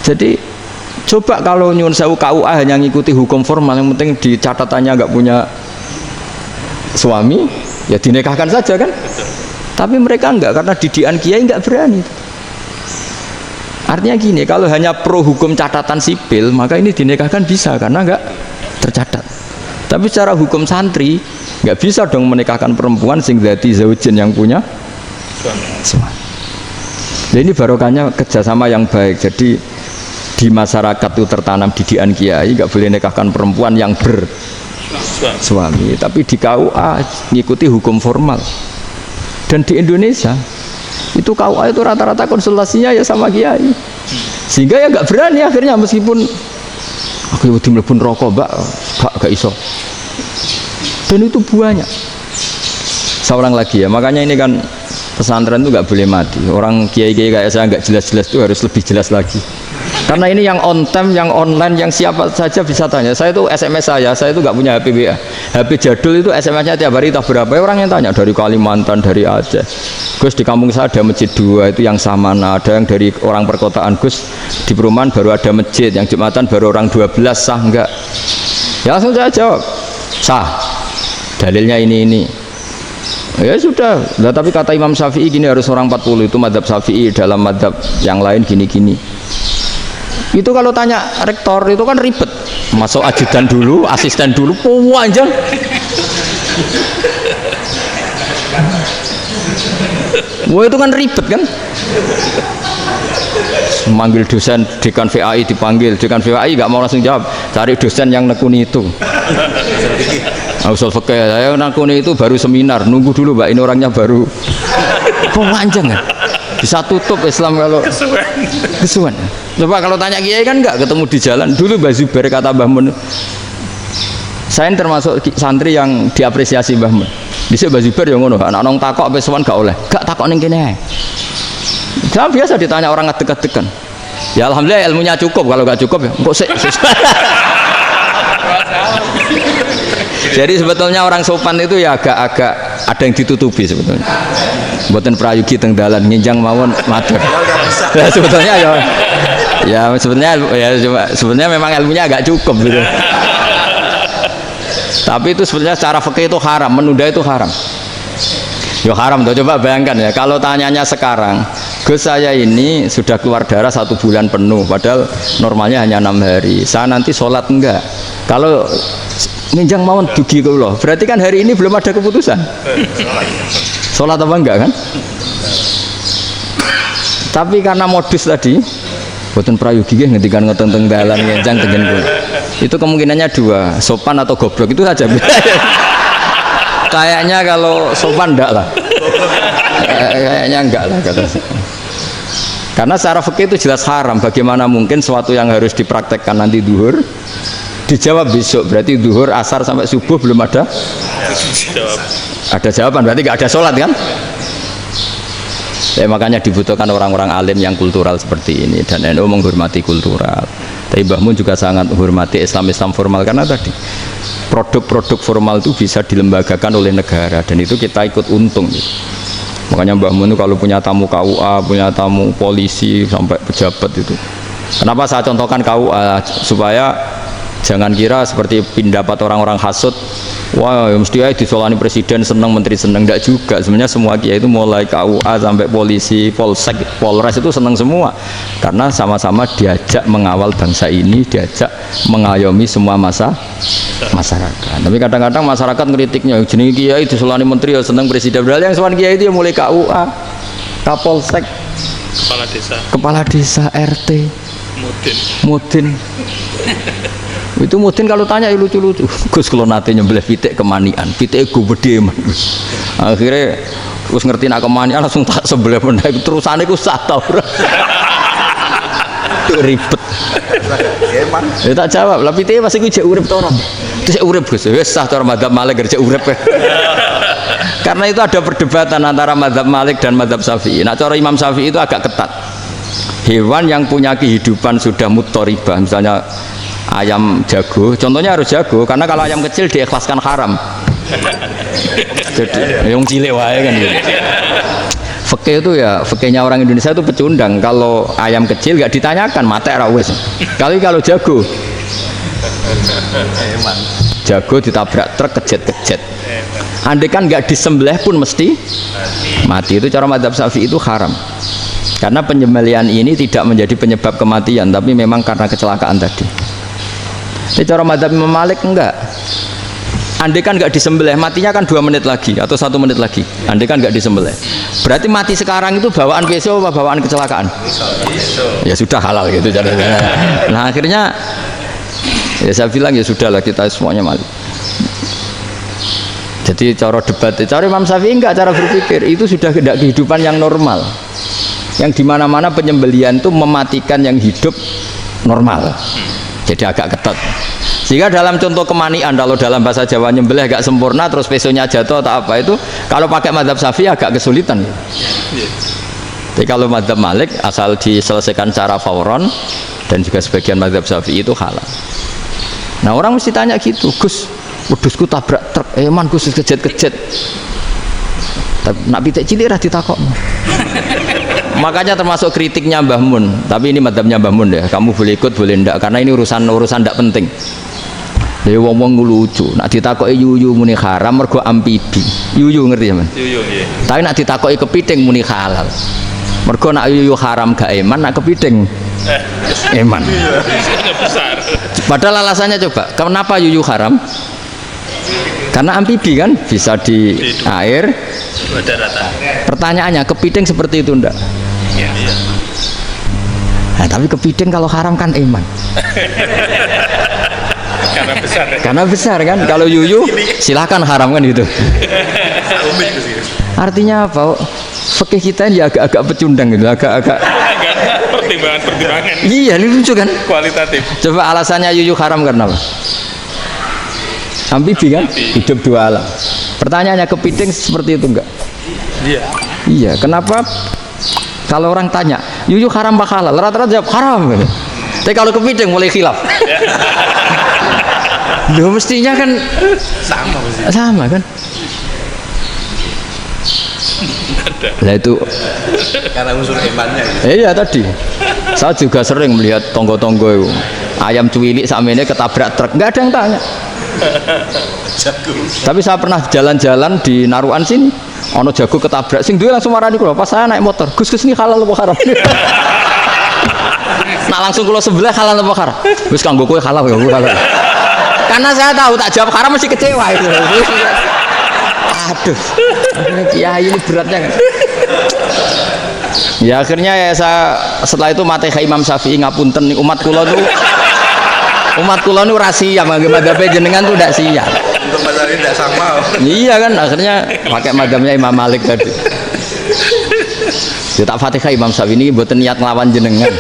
Jadi coba kalau nyun sewu KUA hanya ngikuti hukum formal, yang penting di catatannya nggak punya suami, ya dinikahkan saja kan. Tapi mereka enggak, karena didikan kiai enggak berani. Artinya gini, kalau hanya pro hukum catatan sipil, maka ini dinikahkan bisa karena enggak tercatat. Tapi secara hukum santri enggak bisa dong menikahkan perempuan sing dadi zaujin yang punya suami. Jadi ini barokahnya kerjasama yang baik. Jadi di masyarakat itu tertanam didikan kiai, enggak boleh nikahkan perempuan yang bersuami. Tapi di KUA ngikuti hukum formal. Dan di Indonesia itu KUA itu rata-rata konsultasinya ya sama kiai, sehingga ya nggak berani akhirnya, meskipun aku udah mlebu rokok mbak gak iso. Dan itu buahnya. Seorang lagi ya, makanya ini kan pesantren itu nggak boleh mati. Orang kiai-kiai kayak saya nggak jelas-jelas itu harus lebih jelas lagi. Karena ini yang on time, yang online, yang siapa saja bisa tanya. Saya itu SMS saya itu nggak punya HP WA. HP jadul itu SMS-nya tiap hari tak berapa. Orang yang tanya dari Kalimantan, dari Aceh. Gus di kampung saya ada masjid 2 itu yang Samana. Ada yang dari orang perkotaan, Gus di perumahan baru ada masjid, yang Jumatan baru orang 12, sah enggak? Ya langsung saya jawab, sah. Dalilnya ini. Ya sudah. Nah, tapi kata Imam Syafi'i gini, harus orang 40, itu madzhab Syafi'i, dalam madzhab yang lain gini-gini. Itu kalau tanya rektor itu kan ribet, masuk ajudan dulu, asisten dulu, panjang. Wah itu kan ribet kan. Memanggil dosen, dekan VAI dipanggil, dekan VAI nggak mau langsung jawab, cari dosen yang nekuni itu. Usul fikih saya nekuni itu baru seminar, nunggu dulu mbak, ini orangnya baru. Panjang kan. Bisa tutup Islam kalau kesuwen. Coba kalau tanya kiai kan enggak ketemu di jalan. Dulu Mbah Zubair kata Mbah Mun, saya termasuk santri yang diapresiasi Mbah Mun. Dhisik Mbah Zubair yang ngono, anak nong takok sampai sowan gak oleh. Gak takok ning kene ae. Saya biasa ditanya orang ngadeg-adegan. Ya alhamdulillah ilmunya cukup, kalau gak cukup ya kok sik. Jadi sebetulnya orang sopan itu ya agak-agak ada yang ditutupi sebetulnya. Mboten prayogi teng dalan nginjang mawon matur. Ya sebetulnya sebenarnya memang ilmunya agak cukup gitu. Tapi itu sebenarnya secara fikih itu haram, menunda itu haram. Ya haram tuh, coba bayangkan ya, kalau tanyanya sekarang, Gus saya ini sudah keluar darah 1 bulan penuh, padahal normalnya hanya 6 hari. Saya nanti sholat enggak? Kalau nginjang mawon dugi kula, berarti kan hari ini belum ada keputusan. Sholat apa enggak kan? Tapi karena modus tadi, boten prayogi nggih ngendikan ngoten teng dalan nginjang tengen kula. Itu kemungkinannya 2, sopan atau goblok, itu saja. Kayaknya kalau sopan enggak lah. Kayaknya enggak lah kata saya. Karena secara fikih itu jelas haram. Bagaimana mungkin suatu yang harus dipraktekkan nanti duhur dijawab besok, berarti duhur, asar sampai subuh belum ada jawaban, berarti nggak ada sholat kan. Ya, makanya dibutuhkan orang-orang alim yang kultural seperti ini, dan NU menghormati kultural. Tapi Mbah Mun juga sangat menghormati Islam formal, karena tadi produk-produk formal itu bisa dilembagakan oleh negara, dan itu kita ikut untung gitu. Makanya Mbah Mun itu kalau punya tamu KUA, punya tamu polisi sampai pejabat itu Kenapa saya contohkan KUA supaya jangan kira seperti pendapat orang-orang hasud, wah ya mesti aja disolani presiden seneng, menteri seneng. Enggak juga. Sebenarnya semua kiai itu mulai KUA sampai polisi, polsek, polres itu seneng semua karena sama-sama diajak mengawal bangsa ini, diajak mengayomi semua masyarakat. Tapi kadang-kadang masyarakat ngeritiknya, jenenge kiai disolani menteri ya seneng presiden. Padahal yang sowan kiai itu ya mulai KUA, Kapolsek, kepala desa, RT, Mudin. Itu Mudin kalau tanya ya lucu-lucu. Gus kalau nate nyembelih pitik kemanian, pitik gue gede man. Akhirnya terus ngerti nak kemanian langsung tak sebelah benda. Terusane gue sah tau. Ribet. Ya tak jawab. Lah pitik pasti gue cek urip to ora. Terus urip Gus. Wis sah cara madzhab Malik cek urip. Karena itu ada perdebatan antara madzhab Malik dan madzhab Syafi'i. Nah cara Imam Syafi'i itu agak ketat. Hewan yang punya kehidupan sudah mutharibah, misalnya ayam jago, contohnya harus jago, karena kalau ayam kecil diikhlaskan haram. Jadi yang cilik wae kan gitu. Fikih itu ya, fikihnya orang Indonesia itu pecundang. Kalau ayam kecil nggak ditanyakan, mate ra wis. Kalau jago, jago ditabrak truk kejet. Andai kan nggak disembelih pun mesti mati. Itu cara madzhab Syafi'i itu haram. Karena penyembelihan ini tidak menjadi penyebab kematian, tapi memang karena kecelakaan tadi. Ini cara madzhab Imam Malik enggak. Andai kan enggak disembelih, matinya kan 2 menit lagi atau 1 menit lagi. Andai kan enggak disembelih, berarti mati sekarang itu bawaan pisau apa bawaan kecelakaan? Ya sudah halal gitu caranya. Nah akhirnya ya saya bilang ya sudahlah kita semuanya Malik. Jadi cara debat, cara Imam Syafi'i enggak, cara berpikir itu sudah tidak kehidupan yang normal. Yang dimana-mana penyembelihan itu mematikan yang hidup normal. Jadi agak ketat. Sehingga dalam contoh kemanian, kalau dalam bahasa Jawa nyembelih agak sempurna terus pesonya jatuh atau apa itu, kalau pakai madzhab Syafi'i agak kesulitan. Jadi kalau madzhab Malik asal diselesaikan secara fauron dan juga sebagian madzhab Syafi'i itu halal. Nah orang mesti tanya gitu, Gus, wedhusku tabrak truk, man Gus kejet. Nak pitik cilik ra ditakokno. Makanya termasuk kritiknya Mbah Mun, tapi ini madzhabnya Mbah Mun ya. Kamu boleh ikut boleh ndak karena ini urusan ndak penting. Dewe wong-wong lucu, nak ditakoki yuyu muni haram mergo amfibi. Yuyu ngerti ya, Man? Yuyu nggih. Tapi nak ditakoki kepiting muni halal. Mergo nak yuyu haram gak eman, nak kepiting eman. Besar. Padahal alasannya coba, kenapa yuyu haram? Karena amfibi kan bisa di air, daratan. Pertanyaannya, kepiting seperti itu ndak? Iya. Nah, tapi kepiting kalau haram kan eman. Karena besar kan. Kalau yuyu silahkan haram kan gitu. Artinya apa? Fikih kita ini agak-agak pecundang gitu, agak pertimbangan. Iya, ini lucu kan? Kualitatif. Coba alasannya yuyu haram karena apa? Amfibi kan? Hidup 2 alam. Pertanyaannya, kepiting seperti itu enggak? Iya. Kenapa? Kalau orang tanya, yuyu haram apa halal? Rata-rata jawab haram. Tapi kalau kepiting mulai khilaf. Loh mestinya kan sama kan? Nah itu karena unsur imannya. Iya tadi. Saya juga sering melihat tonggo-tonggo itu. Ayam cuwilik sakmene ketabrak truk, enggak ada yang tanya. Tapi saya pernah jalan-jalan di Naruan sini, ono jago ketabrak, sing duwe langsung marani kula. Pas saya naik motor, Gus ini halal apa haram? Nah langsung kula sebelah halal apa haram? Wis kanggo kowe halal ya, halal. Karena saya tahu tak jawab haram mesti kecewa itu. Aduh, kiai ini beratnya kan. Ya akhirnya ya saya setelah itu mate Imam Syafi'i ngapunten umat kula nu rahasia madzhab jenengan tuh tidak siap. Untuk madzhab ini tidak sama. Iya kan akhirnya pakai madzhabnya Imam Malik tadi. Ya tak Fatihah Imam Syafi'i ini mboten niat nglawan jenengan.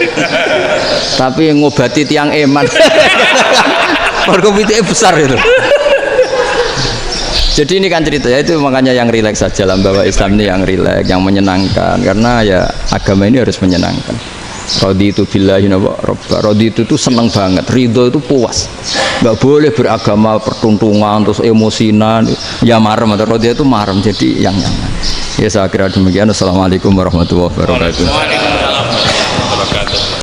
Tapi ngobati tiang eman. Mergo pitike besar itu. Jadi ini kan cerita ya, itu makanya yang rileks saja lah, bahwa Islam ini yang rileks, yang menyenangkan, karena ya agama ini harus menyenangkan. Raditu billahi robba, raditu itu senang banget, ridho itu puas, nggak boleh beragama pertuntungan terus emosinan, ya marem atau raditu itu marem, jadi yang nyaman. Ya saya kira demikian. Assalamualaikum warahmatullahi wabarakatuh.